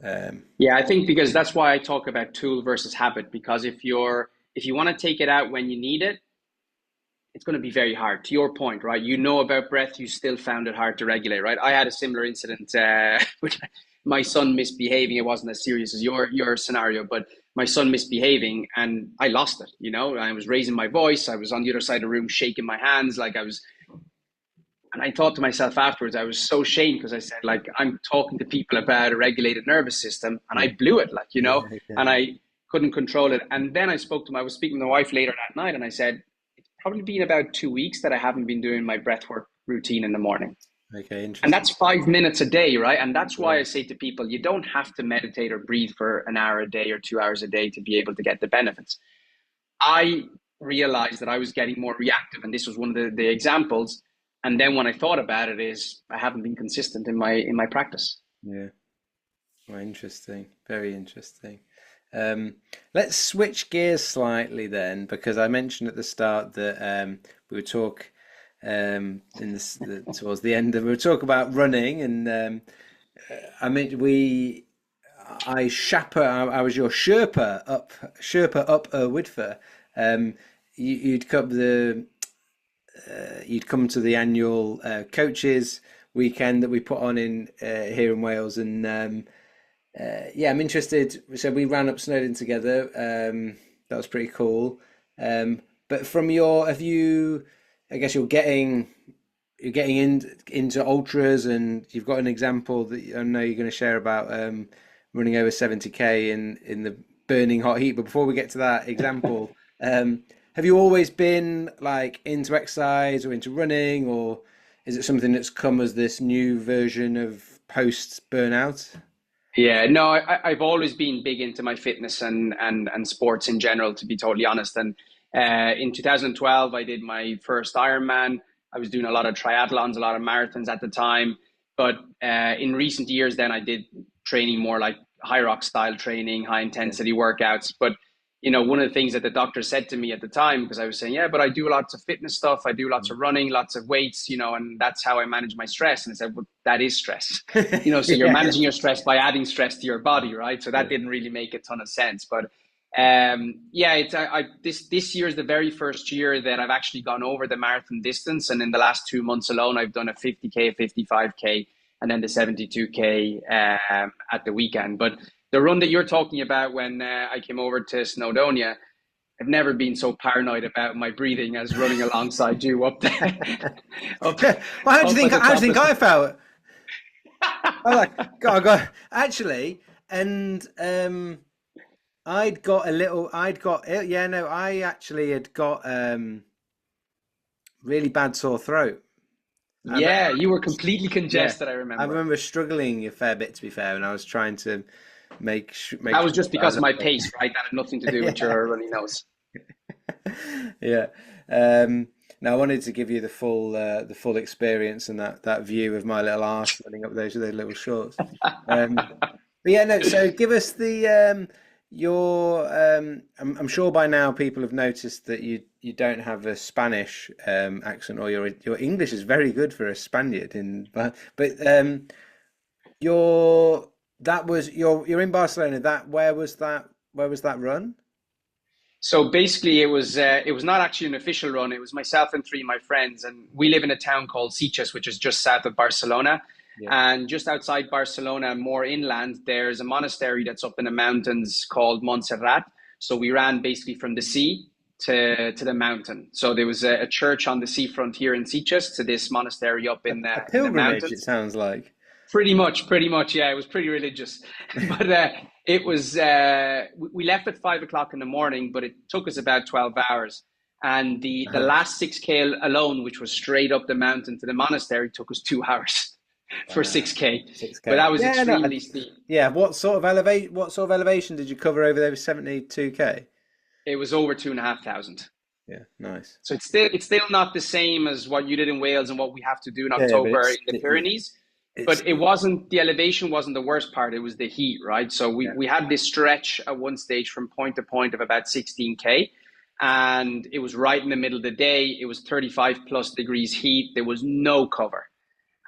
[SPEAKER 1] Um,
[SPEAKER 2] Yeah, I think because that's why I talk about tool versus habit, because if you want to take it out when you need it, it's going to be very hard. To your point, right? You know about breath, you still found it hard to regulate, right? I had a similar incident with my son misbehaving. It wasn't as serious as your scenario, but my son misbehaving, and I lost it. I was raising my voice. I was on the other side of the room, shaking my hands, like I was. And I thought to myself afterwards, I was so ashamed because I said, like, I'm talking to people about a regulated nervous system, and
[SPEAKER 1] yeah,
[SPEAKER 2] I blew it, like,
[SPEAKER 1] yeah,
[SPEAKER 2] and
[SPEAKER 1] yeah.
[SPEAKER 2] I couldn't control it. And then I was speaking to my wife later that night, and I said, probably been about 2 weeks that I haven't been doing my breathwork routine in the morning.
[SPEAKER 1] Okay,
[SPEAKER 2] And
[SPEAKER 1] interesting.
[SPEAKER 2] that's 5 minutes a day, right? And that's why
[SPEAKER 1] Yeah,
[SPEAKER 2] I say to people, you don't have to meditate or breathe for an hour a day or 2 hours a day to be able to get the benefits. I realized that I was getting more reactive, and this was one of the examples. And then when I thought about it, is I haven't been consistent in my practice.
[SPEAKER 1] yeah. Well, interesting. Very interesting. Um, let's switch gears slightly then, because I mentioned at the start that we would talk towards the end, and we would talk about running, and I mean I was your Sherpa up Widfer. Um, you'd come you'd come to the annual coaches weekend that we put on in here in Wales, and yeah, I'm interested. So we ran up Snowdon together. That was pretty cool. But from your, have you? I guess you're getting into ultras, and you've got an example that I know you're going to share about running over 70K in the burning hot heat. But before we get to that example, have you always been like into exercise or into running, or is it something that's come as this new version of post burnout?
[SPEAKER 2] Yeah, no, I've always been big into my fitness and sports in general, to be totally honest. And in 2012, I did my first Ironman. I was doing a lot of triathlons, a lot of marathons at the time. But in recent years, then I did training more like high rock style training, high
[SPEAKER 1] Yeah.
[SPEAKER 2] intensity workouts. But one of the things that the doctor said to me at the time, because I was saying, yeah, but I do lots of fitness stuff, I do lots of running, lots of weights, and that's how I manage my stress. And I said, well, that is stress. So you're
[SPEAKER 1] Yeah.
[SPEAKER 2] managing your stress by adding stress to your body, right? So that
[SPEAKER 1] Yeah.
[SPEAKER 2] didn't really make a ton of sense. But yeah, this year is the very first year that I've actually gone over the marathon distance, and in the last 2 months alone, I've done a 50K, a 55K, and then the 72K at the weekend. But the run that you're talking about when I came over to Snowdonia, I've never been so paranoid about my breathing as running alongside you up there, up
[SPEAKER 1] Well, how do you
[SPEAKER 2] up
[SPEAKER 1] think?
[SPEAKER 2] at the
[SPEAKER 1] How do you
[SPEAKER 2] top
[SPEAKER 1] think
[SPEAKER 2] of.
[SPEAKER 1] I felt? I was like, God, actually, and I'd got a little. Yeah, no, I actually had got really bad sore throat. I remember,
[SPEAKER 2] Yeah, you were completely
[SPEAKER 1] yeah,
[SPEAKER 2] congested, I
[SPEAKER 1] I
[SPEAKER 2] remember.
[SPEAKER 1] remember struggling a fair bit, to be fair, when I was trying to make
[SPEAKER 2] That was
[SPEAKER 1] sure
[SPEAKER 2] just
[SPEAKER 1] that I was
[SPEAKER 2] because of my
[SPEAKER 1] okay.
[SPEAKER 2] pace, right? That had nothing to do with
[SPEAKER 1] Yeah,
[SPEAKER 2] your runny nose.
[SPEAKER 1] yeah. Um, now I wanted to give you the full experience and that view of my little arse running up those little shorts. Um, but yeah, no. So give us the your. I'm sure by now people have noticed that you don't have a Spanish accent, or your English is very good for a Spaniard. But your that was you're in Barcelona. That where was that run?
[SPEAKER 2] So basically, it was not actually an official run. It was myself and three of my friends, and we live in a town called Sitges, which is just south of Barcelona.
[SPEAKER 1] Yeah.
[SPEAKER 2] And just outside Barcelona, more inland, there's a monastery that's up in the mountains called Montserrat. So we ran basically from the sea to the mountain. So there was a church on the seafront here in Sitges to this monastery up
[SPEAKER 1] A
[SPEAKER 2] in the
[SPEAKER 1] pilgrimage, it
[SPEAKER 2] mountains.
[SPEAKER 1] sounds like.
[SPEAKER 2] Pretty much, yeah. It was pretty religious, but it was. We left at 5 o'clock in the morning, but it took us about 12 hours. And the
[SPEAKER 1] Oh,
[SPEAKER 2] last 6K alone, which was straight up the mountain to the monastery, took us 2 hours for
[SPEAKER 1] wow.
[SPEAKER 2] 6K. But
[SPEAKER 1] 6K.
[SPEAKER 2] that was
[SPEAKER 1] Yeah, no,
[SPEAKER 2] extremely steep.
[SPEAKER 1] yeah. What sort of elevation did you cover over there? 72K.
[SPEAKER 2] It was over 2,500.
[SPEAKER 1] Yeah, nice.
[SPEAKER 2] So it's still not the same as what you did in Wales and what we have to do in
[SPEAKER 1] Yeah, but
[SPEAKER 2] October in the Pyrenees.
[SPEAKER 1] it's
[SPEAKER 2] But it wasn't the elevation wasn't the worst part. It was the heat, right? So
[SPEAKER 1] yeah,
[SPEAKER 2] we had this stretch at one stage from point to point of about 16K. And it was right in the middle of the day. It was 35 plus degrees heat. There was no cover.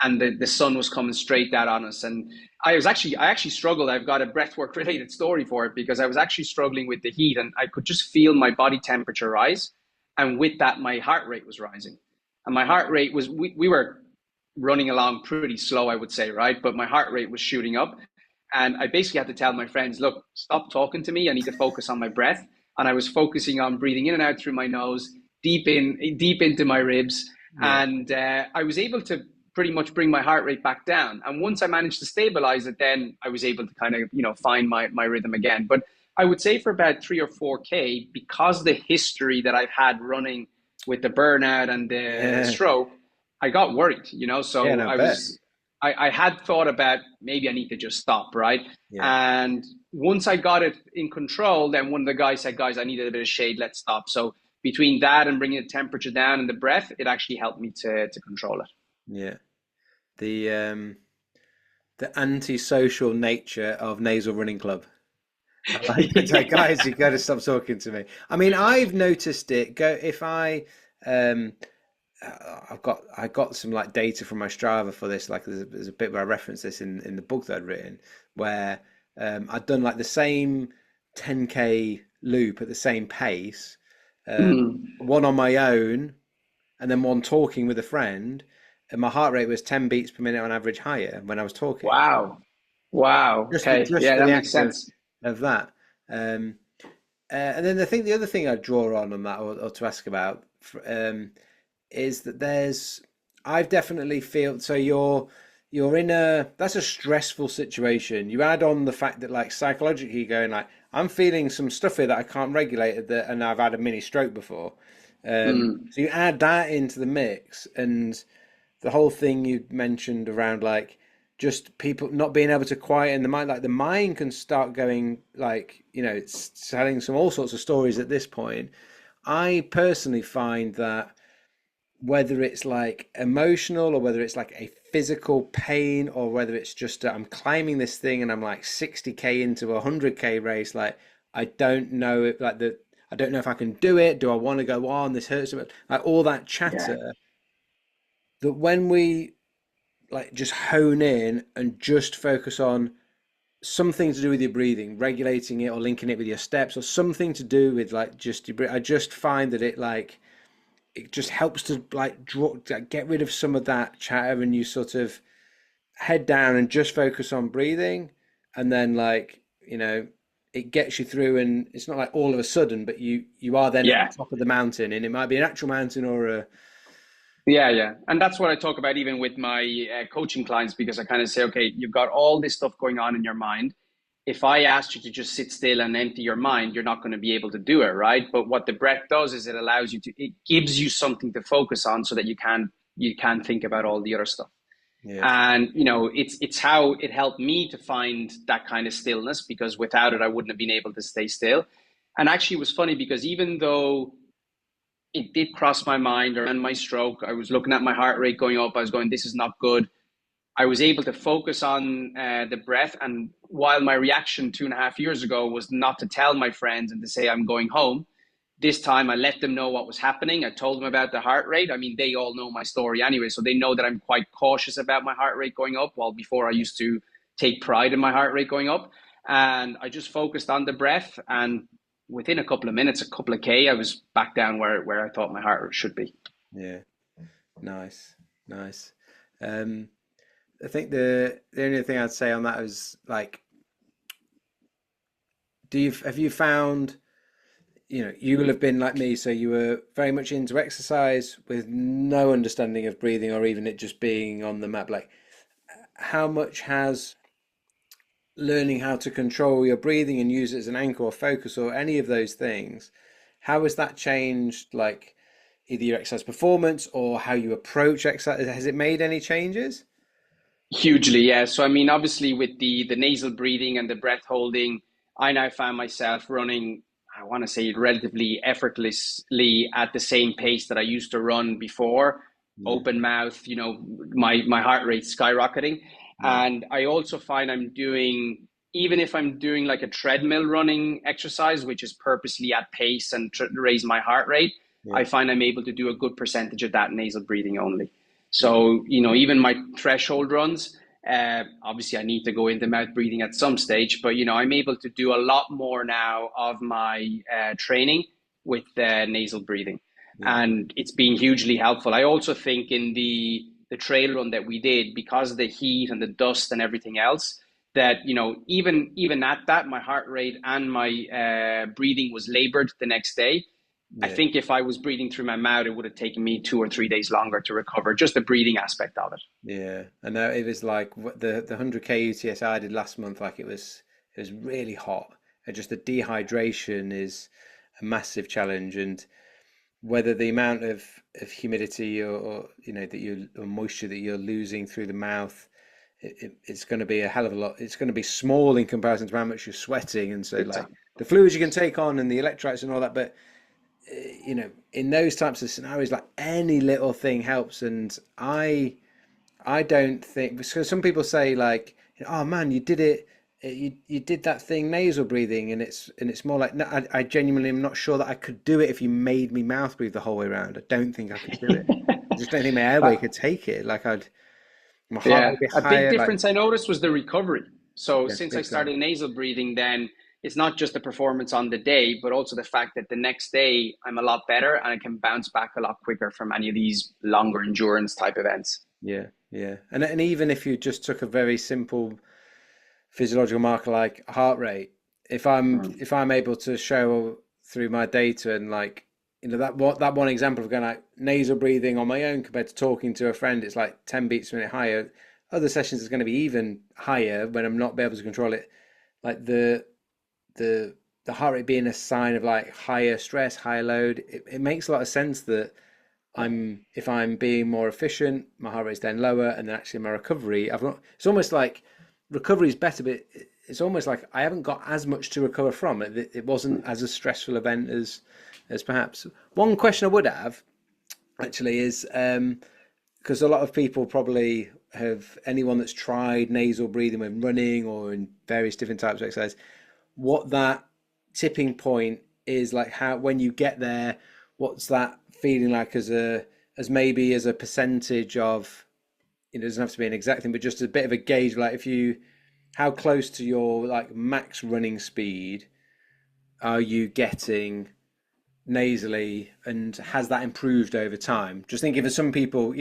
[SPEAKER 2] And the sun was coming straight down on us. And I actually struggled. I've got a breathwork related story for it because I was actually struggling with the heat and I could just feel my body temperature rise. And with that, my heart rate was rising. And my heart rate was, we were running along pretty slow, I would say, right? But my heart rate was shooting up. And I basically had to tell my friends, look, stop talking to me. I need to focus on my breath. And I was focusing on breathing in and out through my nose, deep into my ribs.
[SPEAKER 1] yeah,
[SPEAKER 2] And I was able to pretty much bring my heart rate back down. And once I managed to stabilize it, then I was able to kind of, find my rhythm again. But I would say for about 3 or 4K, because the history that I've had running with the burnout and the
[SPEAKER 1] yeah,
[SPEAKER 2] stroke, I got worried,
[SPEAKER 1] yeah.
[SPEAKER 2] so
[SPEAKER 1] No, I bet.
[SPEAKER 2] I had thought about maybe I need to just stop, right?
[SPEAKER 1] Yeah,
[SPEAKER 2] And once I got it in control, then one of the guys said, guys, I needed a bit of shade, let's stop. So between that and bringing the temperature down and the breath, it actually helped me to control it.
[SPEAKER 1] yeah. The the antisocial nature of Nasal Running Club. I like it. Like, guys, you got to stop talking to me. I mean, I've noticed it. Go if I um I got some like data from my Strava for this. Like there's a bit where I reference this in the book that I'd written, where I'd done like the same 10K loop at the same pace, uh,
[SPEAKER 2] Mm.
[SPEAKER 1] one on my own, and then one talking with a friend, and my heart rate was 10 beats per minute on average higher when I was talking,
[SPEAKER 2] Wow. Wow. Okay.
[SPEAKER 1] just
[SPEAKER 2] Yeah,
[SPEAKER 1] for the
[SPEAKER 2] that makes
[SPEAKER 1] act
[SPEAKER 2] sense.
[SPEAKER 1] of that. Um, and then I think the other thing I'd draw on that, or to ask about, is that I've definitely feel so you're in a that's a stressful situation. You add on the fact that like psychologically you're going like I'm feeling some stuff here that I can't regulate that, and I've had a mini stroke before.
[SPEAKER 2] Mm.
[SPEAKER 1] So you add that into the mix, and the whole thing you mentioned around like just people not being able to quieten the mind, like the mind can start going like it's telling some all sorts of stories at this point. I personally find that whether it's like emotional or whether it's like a physical pain or whether it's just I'm climbing this thing and I'm like 60K into a 100K race, like I don't know if like the I don't know if I can do it. Do I want to go on? This hurts so much. Like all that
[SPEAKER 2] Yeah.
[SPEAKER 1] chatter, that when we like just hone in and just focus on something to do with your breathing, regulating it or linking it with your steps or something to do with like just your I just find that it just helps to like draw like, get rid of some of that chatter, and you sort of head down and just focus on breathing, and then like it gets you through, and it's not like all of a sudden, but you are then at the
[SPEAKER 2] Yeah.
[SPEAKER 1] top of the mountain, and it might be an actual mountain or a
[SPEAKER 2] Yeah, yeah. And that's what I talk about even with my coaching clients, because I kind of say, okay, you've got all this stuff going on in your mind. If I asked you to just sit still and empty your mind, you're not going to be able to do it, right? But what the breath does is it allows you to, it gives you something to focus on so that you can you can't think about all the other stuff.
[SPEAKER 1] Yeah.
[SPEAKER 2] And it's how it helped me to find that kind of stillness, because without it I wouldn't have been able to stay still. And actually it was funny, because even though it did cross my mind around my stroke, I was looking at my heart rate going up, I was going, this is not good. I was able to focus on the breath. And while my reaction 2.5 years ago was not to tell my friends and to say I'm going home, this time I let them know what was happening. I told them about the heart rate. I mean, they all know my story anyway, so they know that I'm quite cautious about my heart rate going up, while before I used to take pride in my heart rate going up. And I just focused on the breath. And within a couple of minutes, a couple of K, I was back down where I thought my heart rate should be.
[SPEAKER 1] Yeah. Nice. Nice. I think the only thing I'd say on that is like, have you found, you will have been like me, so you were very much into exercise with no understanding of breathing or even it just being on the map. Like, how much has learning how to control your breathing and use it as an anchor or focus or any of those things, how has that changed, like, either your exercise performance or how you approach exercise? Has it made any changes?
[SPEAKER 2] Hugely, yeah. So I mean, obviously with the nasal breathing and the breath holding, I now found myself running, I want to say, relatively effortlessly at the same pace that I used to run before.
[SPEAKER 1] Yeah.
[SPEAKER 2] Open mouth, my heart rate skyrocketing.
[SPEAKER 1] Yeah.
[SPEAKER 2] And I also find I'm doing, even if I'm doing like a treadmill running exercise, which is purposely at pace and raise my heart rate,
[SPEAKER 1] Yeah.
[SPEAKER 2] I find I'm able to do a good percentage of that nasal breathing only. So, even my threshold runs, obviously I need to go into mouth breathing at some stage, but, I'm able to do a lot more now of my training with nasal breathing.
[SPEAKER 1] Yeah.
[SPEAKER 2] And it's been hugely helpful. I also think in the trail run that we did, because of the heat and the dust and everything else, that, even at that, my heart rate and my breathing was labored the next day. I
[SPEAKER 1] Yeah.
[SPEAKER 2] think if I was breathing through my mouth, it would have taken me 2 or 3 days longer to recover, just the breathing aspect of it.
[SPEAKER 1] Yeah. I know it was like the 100K UTS I did last month, like it was really hot. And just the dehydration is a massive challenge. And whether the amount of humidity or that you or moisture that you're losing through the mouth, it's going to be a hell of a lot. It's going to be small in comparison to how much you're sweating, and so
[SPEAKER 2] Big
[SPEAKER 1] like
[SPEAKER 2] time.
[SPEAKER 1] the fluids you can take on and the electrolytes and all that. But in those types of scenarios, like any little thing helps. And I don't think, because some people say like, oh man, you did it. You did that thing nasal breathing, and it's more like, no, I genuinely am not sure that I could do it if you made me mouth breathe the whole way around. I don't think I could do it. I just don't think my airway
[SPEAKER 2] Uh,
[SPEAKER 1] could take it. Like my heart
[SPEAKER 2] yeah,
[SPEAKER 1] would be
[SPEAKER 2] a big
[SPEAKER 1] higher. Like,
[SPEAKER 2] difference I noticed was the recovery. So
[SPEAKER 1] yeah,
[SPEAKER 2] since I
[SPEAKER 1] big time.
[SPEAKER 2] started nasal breathing, then it's not just the performance on the day, but also the fact that the next day I'm a lot better and I can bounce back a lot quicker from any of these longer endurance type events.
[SPEAKER 1] Yeah, yeah, and even if you just took a very simple physiological marker like heart rate,
[SPEAKER 2] Mm.
[SPEAKER 1] if I'm able to show through my data and like that one example of going like nasal breathing on my own compared to talking to a friend, it's like 10 beats a minute higher. Other sessions is going to be even higher when I'm not be able to control it. Like the the heart rate being a sign of like higher stress, higher load. It makes a lot of sense that if I'm being more efficient, my heart rate's then lower, and then actually my recovery, I've not. It's almost like recovery is better, but it's almost like I haven't got as much to recover from. It wasn't as a stressful event as perhaps. One question I would have actually is because a lot of people probably have, anyone that's tried nasal breathing when running or in various different types of exercise, what that tipping point is like, how when you get there, what's that feeling like as maybe as a percentage of, it doesn't have to be an exact thing, but just a bit of a gauge, like if you, how close to your like max running speed are you getting nasally, and has that improved over time? Just thinking for some people,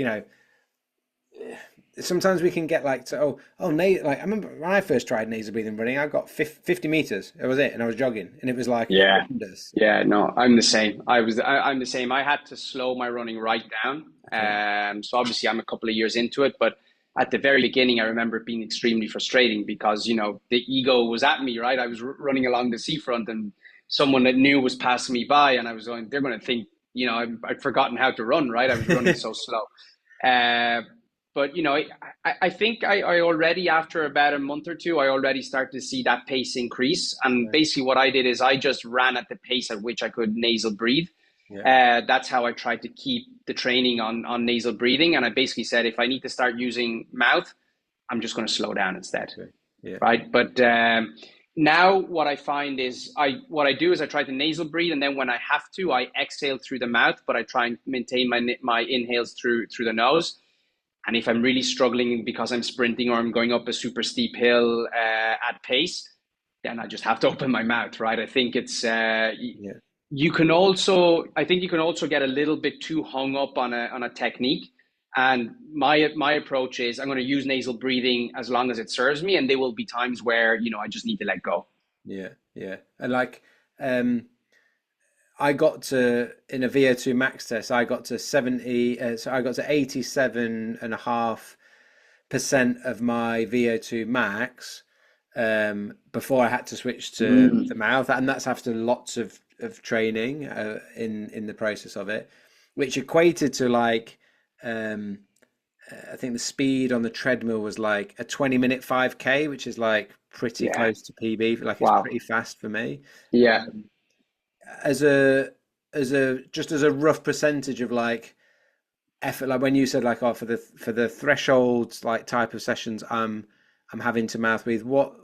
[SPEAKER 1] sometimes we can get like to like I remember when I first tried nasal breathing running, I got 50 meters. That was it, and I was jogging, and it was like
[SPEAKER 2] Yeah.
[SPEAKER 1] horrendous.
[SPEAKER 2] Yeah, no, I'm the same. I'm the same. I had to slow my running right down.
[SPEAKER 1] Okay.
[SPEAKER 2] So obviously I'm a couple of years into it, but at the very beginning, I remember it being extremely frustrating because, the ego was at me, right? I was running along the seafront and someone that knew was passing me by and I was going, they're going to think, I'd forgotten how to run, right? I was running so slow. Uh, but I think I already, after about a month or two, I already started to see that pace increase. And
[SPEAKER 1] Right.
[SPEAKER 2] basically, what I did is I just ran at the pace at which I could nasal breathe.
[SPEAKER 1] Yeah.
[SPEAKER 2] That's how I tried to keep the training on nasal breathing. And I basically said, if I need to start using mouth, I'm just going to slow down instead,
[SPEAKER 1] Okay. Yeah.
[SPEAKER 2] right? But now what I find is what I do is I try to nasal breathe, and then when I have to, I exhale through the mouth, but I try and maintain my inhales through the nose. And if I'm really struggling because I'm sprinting or I'm going up a super steep hill at pace, then I just have to open my mouth, right? I think it's
[SPEAKER 1] Yeah.
[SPEAKER 2] I think you can also get a little bit too hung up on a technique. And my approach is I'm going to use nasal breathing as long as it serves me, and there will be times where I just need to let go.
[SPEAKER 1] Yeah. Yeah. And like, I got to in a VO2 max test, I got to 70, so I got to 87.5% of my VO2 max before I had to switch to the
[SPEAKER 2] Mm,
[SPEAKER 1] mouth, and that's after lots of training in the process of it, which equated to like um, I think the speed on the treadmill was like a 20-minute 5K, which is like pretty
[SPEAKER 2] yeah.
[SPEAKER 1] close to PB. Like it's
[SPEAKER 2] Wow.
[SPEAKER 1] pretty fast for me.
[SPEAKER 2] Yeah.
[SPEAKER 1] As a just as a rough percentage of like effort, like when you said like, oh, for the thresholds like type of sessions I'm having to mouth breathe, what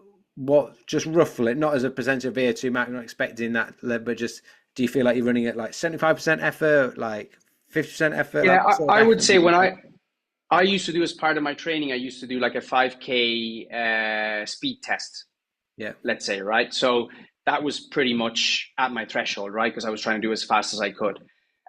[SPEAKER 1] just roughly, not as a percentage of VO2 max, not expecting that level, but just do you feel like you're running at like 75% effort, like 50% effort, like
[SPEAKER 2] Yeah,
[SPEAKER 1] what sort of
[SPEAKER 2] I would
[SPEAKER 1] effort
[SPEAKER 2] say
[SPEAKER 1] would you
[SPEAKER 2] when
[SPEAKER 1] say?
[SPEAKER 2] I used to do, as part of my training, I used to do like a 5K speed test,
[SPEAKER 1] Yeah.
[SPEAKER 2] let's say, right? So that was pretty much at my threshold, right? Because I was trying to do as fast as I could.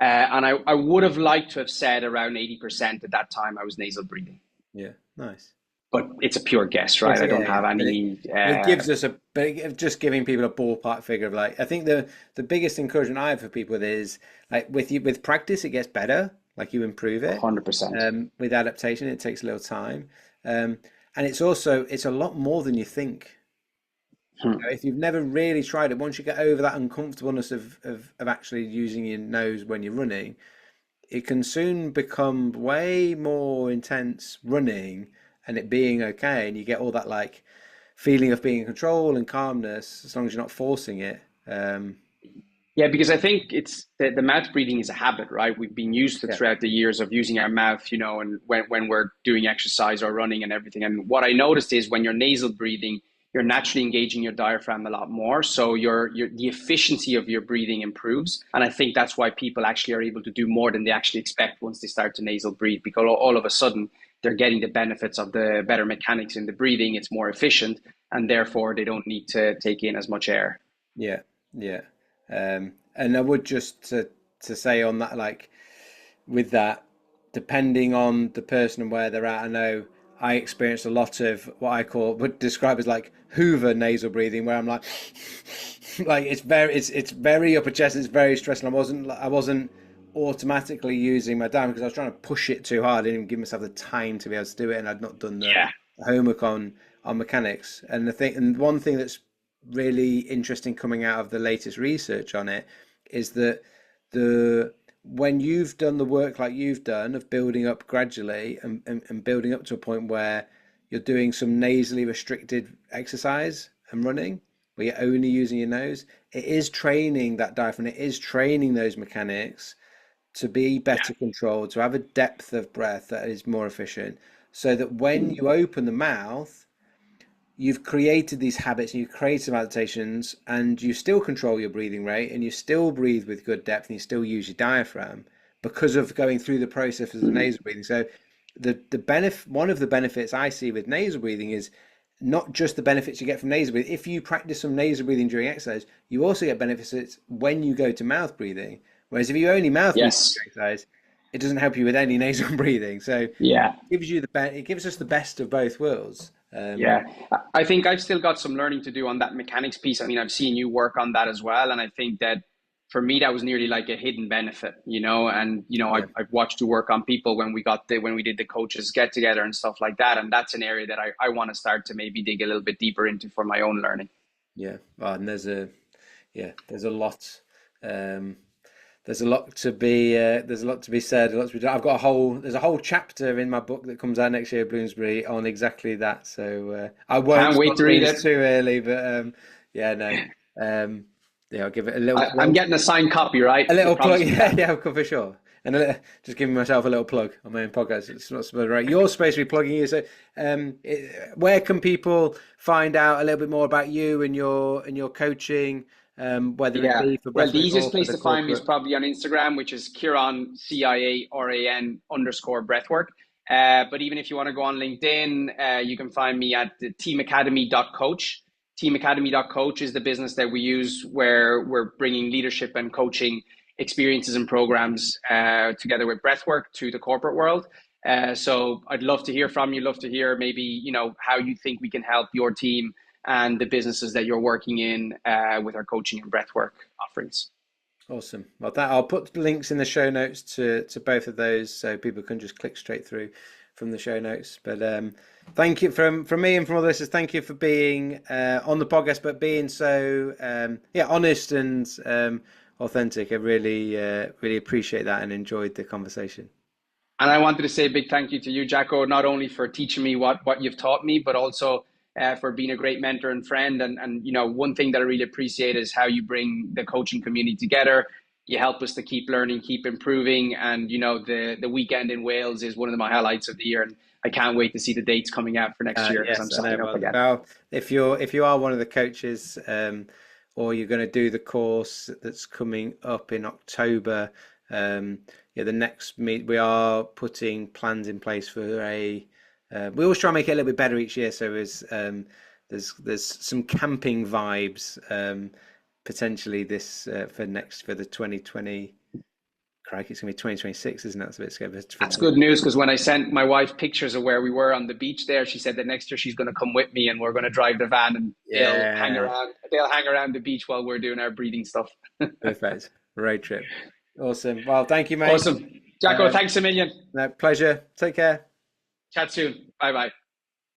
[SPEAKER 2] And I would have liked to have said around 80% at that time I was nasal breathing.
[SPEAKER 1] Yeah, nice.
[SPEAKER 2] But it's a pure guess, right?
[SPEAKER 1] Yes,
[SPEAKER 2] I
[SPEAKER 1] yeah,
[SPEAKER 2] don't
[SPEAKER 1] yeah.
[SPEAKER 2] have
[SPEAKER 1] But it
[SPEAKER 2] any.
[SPEAKER 1] but it gives us but just giving people a ballpark figure of like, I think the biggest encouragement I have for people is like with practice it gets better, like you improve it.
[SPEAKER 2] 100%.
[SPEAKER 1] With adaptation it takes a little time, um, and it's a lot more than you think. You know,
[SPEAKER 2] Hmm.
[SPEAKER 1] if you've never really tried it, once you get over that uncomfortableness of actually using your nose when you're running, it can soon become way more intense running and it being okay, and you get all that like feeling of being in control and calmness as long as you're not forcing it.
[SPEAKER 2] Yeah, because I think it's the mouth breathing is a habit, right? We've been used to
[SPEAKER 1] Yeah.
[SPEAKER 2] throughout the years of using our mouth, and when we're doing exercise or running and everything. And what I noticed is when you're nasal breathing, you're naturally engaging your diaphragm a lot more. So your the efficiency of your breathing improves. And I think that's why people actually are able to do more than they actually expect once they start to nasal breathe, because all of a sudden they're getting the benefits of the better mechanics in the breathing. It's more efficient, and therefore they don't need to take in as much air.
[SPEAKER 1] Yeah, yeah. And I would just to say on that, like with that, depending on the person and where they're at, I know I experienced a lot of what I call would describe as like Hoover nasal breathing, where I'm like, like it's very upper chest, it's very stressful. I wasn't automatically using my diaphragm because I was trying to push it too hard. I didn't even give myself the time to be able to do it, and I'd not done the
[SPEAKER 2] Yeah.
[SPEAKER 1] homework on mechanics. And one thing that's really interesting coming out of the latest research on it is that the when you've done the work like you've done of building up gradually and building up to a point where you're doing some nasally restricted exercise and running where you're only using your nose, it is training that diaphragm, it is training those mechanics to be better controlled, to have a depth of breath that is more efficient, so that when you open the mouth, you've created these habits and you've created some adaptations and you still control your breathing rate and you still breathe with good depth and you still use your diaphragm because of going through the process of the nasal breathing. So the benefit, one of the benefits I see with nasal breathing is not just the benefits you get from nasal breathing. If you practice some nasal breathing during exercise, you also get benefits when you go to mouth breathing. Whereas if you only mouth breathe
[SPEAKER 2] Yes.
[SPEAKER 1] during exercise, it doesn't help you with any nasal breathing. So
[SPEAKER 2] Yeah.
[SPEAKER 1] it gives us the best of both worlds.
[SPEAKER 2] Yeah, I think I've still got some learning to do on that mechanics piece. I mean, I've seen you work on that as well, and I think that for me that was nearly like a hidden benefit. And
[SPEAKER 1] Yeah.
[SPEAKER 2] I've watched you work on people when we did the coaches get together and stuff like that, and that's an area that I want to start to maybe dig a little bit deeper into for my own learning.
[SPEAKER 1] Yeah, and there's a lot. Um, there's a lot to be there's a lot to be said, a lot to be done. I've got there's a whole chapter in my book that comes out next year, Bloomsbury, on exactly that. So I won't
[SPEAKER 2] Can't wait
[SPEAKER 1] spot
[SPEAKER 2] to read
[SPEAKER 1] things
[SPEAKER 2] it.
[SPEAKER 1] too early, but yeah, no, um, yeah, I'll give it a little
[SPEAKER 2] I'm
[SPEAKER 1] plug.
[SPEAKER 2] getting a signed copy, right?
[SPEAKER 1] A
[SPEAKER 2] You
[SPEAKER 1] little plug,
[SPEAKER 2] promised me
[SPEAKER 1] yeah,
[SPEAKER 2] that.
[SPEAKER 1] yeah, for sure. And just giving myself a little plug on my own podcast. It's not supposed to, right. You're supposed to be plugging you. So, where can people find out a little bit more about you and your coaching, whether it
[SPEAKER 2] Yeah.
[SPEAKER 1] be for
[SPEAKER 2] Well, the
[SPEAKER 1] breathwork
[SPEAKER 2] easiest
[SPEAKER 1] or for
[SPEAKER 2] place
[SPEAKER 1] the
[SPEAKER 2] to find me is
[SPEAKER 1] corporate?
[SPEAKER 2] probably on Instagram, which is Ciaran, Ciaran _ breathwork. But even if you want to go on LinkedIn, you can find me at the teamacademy.coach. Teamacademy.coach is the business that we use where we're bringing leadership and coaching experiences and programs together with breathwork to the corporate world. So I'd love to hear from you, love to hear maybe, how you think we can help your team and the businesses that you're working in with our coaching and breathwork offerings.
[SPEAKER 1] Awesome. Well, that I'll put links in the show notes to both of those, so people can just click straight through from the show notes. But thank you from me and from all this. Thank you for being on the podcast, but being so yeah, honest and authentic. I really appreciate that and enjoyed the conversation.
[SPEAKER 2] And I wanted to say a big thank you to you, Jacko, not only for teaching me what you've taught me, but also for being a great mentor and friend. And one thing that I really appreciate is how you bring the coaching community together. You help us to keep learning, keep improving. And the weekend in Wales is one of my highlights of the year, and I can't wait to see the dates coming out for next year because I'm
[SPEAKER 1] Yes, I know.
[SPEAKER 2] signing up
[SPEAKER 1] Well,
[SPEAKER 2] again.
[SPEAKER 1] if you are one of the coaches, or you're going to do the course that's coming up in October, yeah, the next meet we are putting plans in place for a. We always try and make it a little bit better each year. So there's some camping vibes potentially this for the 2020. Crikey, it's gonna be 2026, isn't it? That's a bit scary for
[SPEAKER 2] That's good news because when I sent my wife pictures of where we were on the beach there, she said that next year she's going to come with me and we're going to drive the van and they'll hang
[SPEAKER 1] yeah,
[SPEAKER 2] around. They'll hang around the beach while we're doing our breathing stuff.
[SPEAKER 1] perfect road trip. Awesome. Well, thank you, mate.
[SPEAKER 2] Awesome, Jacko.
[SPEAKER 1] Um,
[SPEAKER 2] Thanks a million.
[SPEAKER 1] no, pleasure. Take care.
[SPEAKER 2] Chat soon. Bye bye.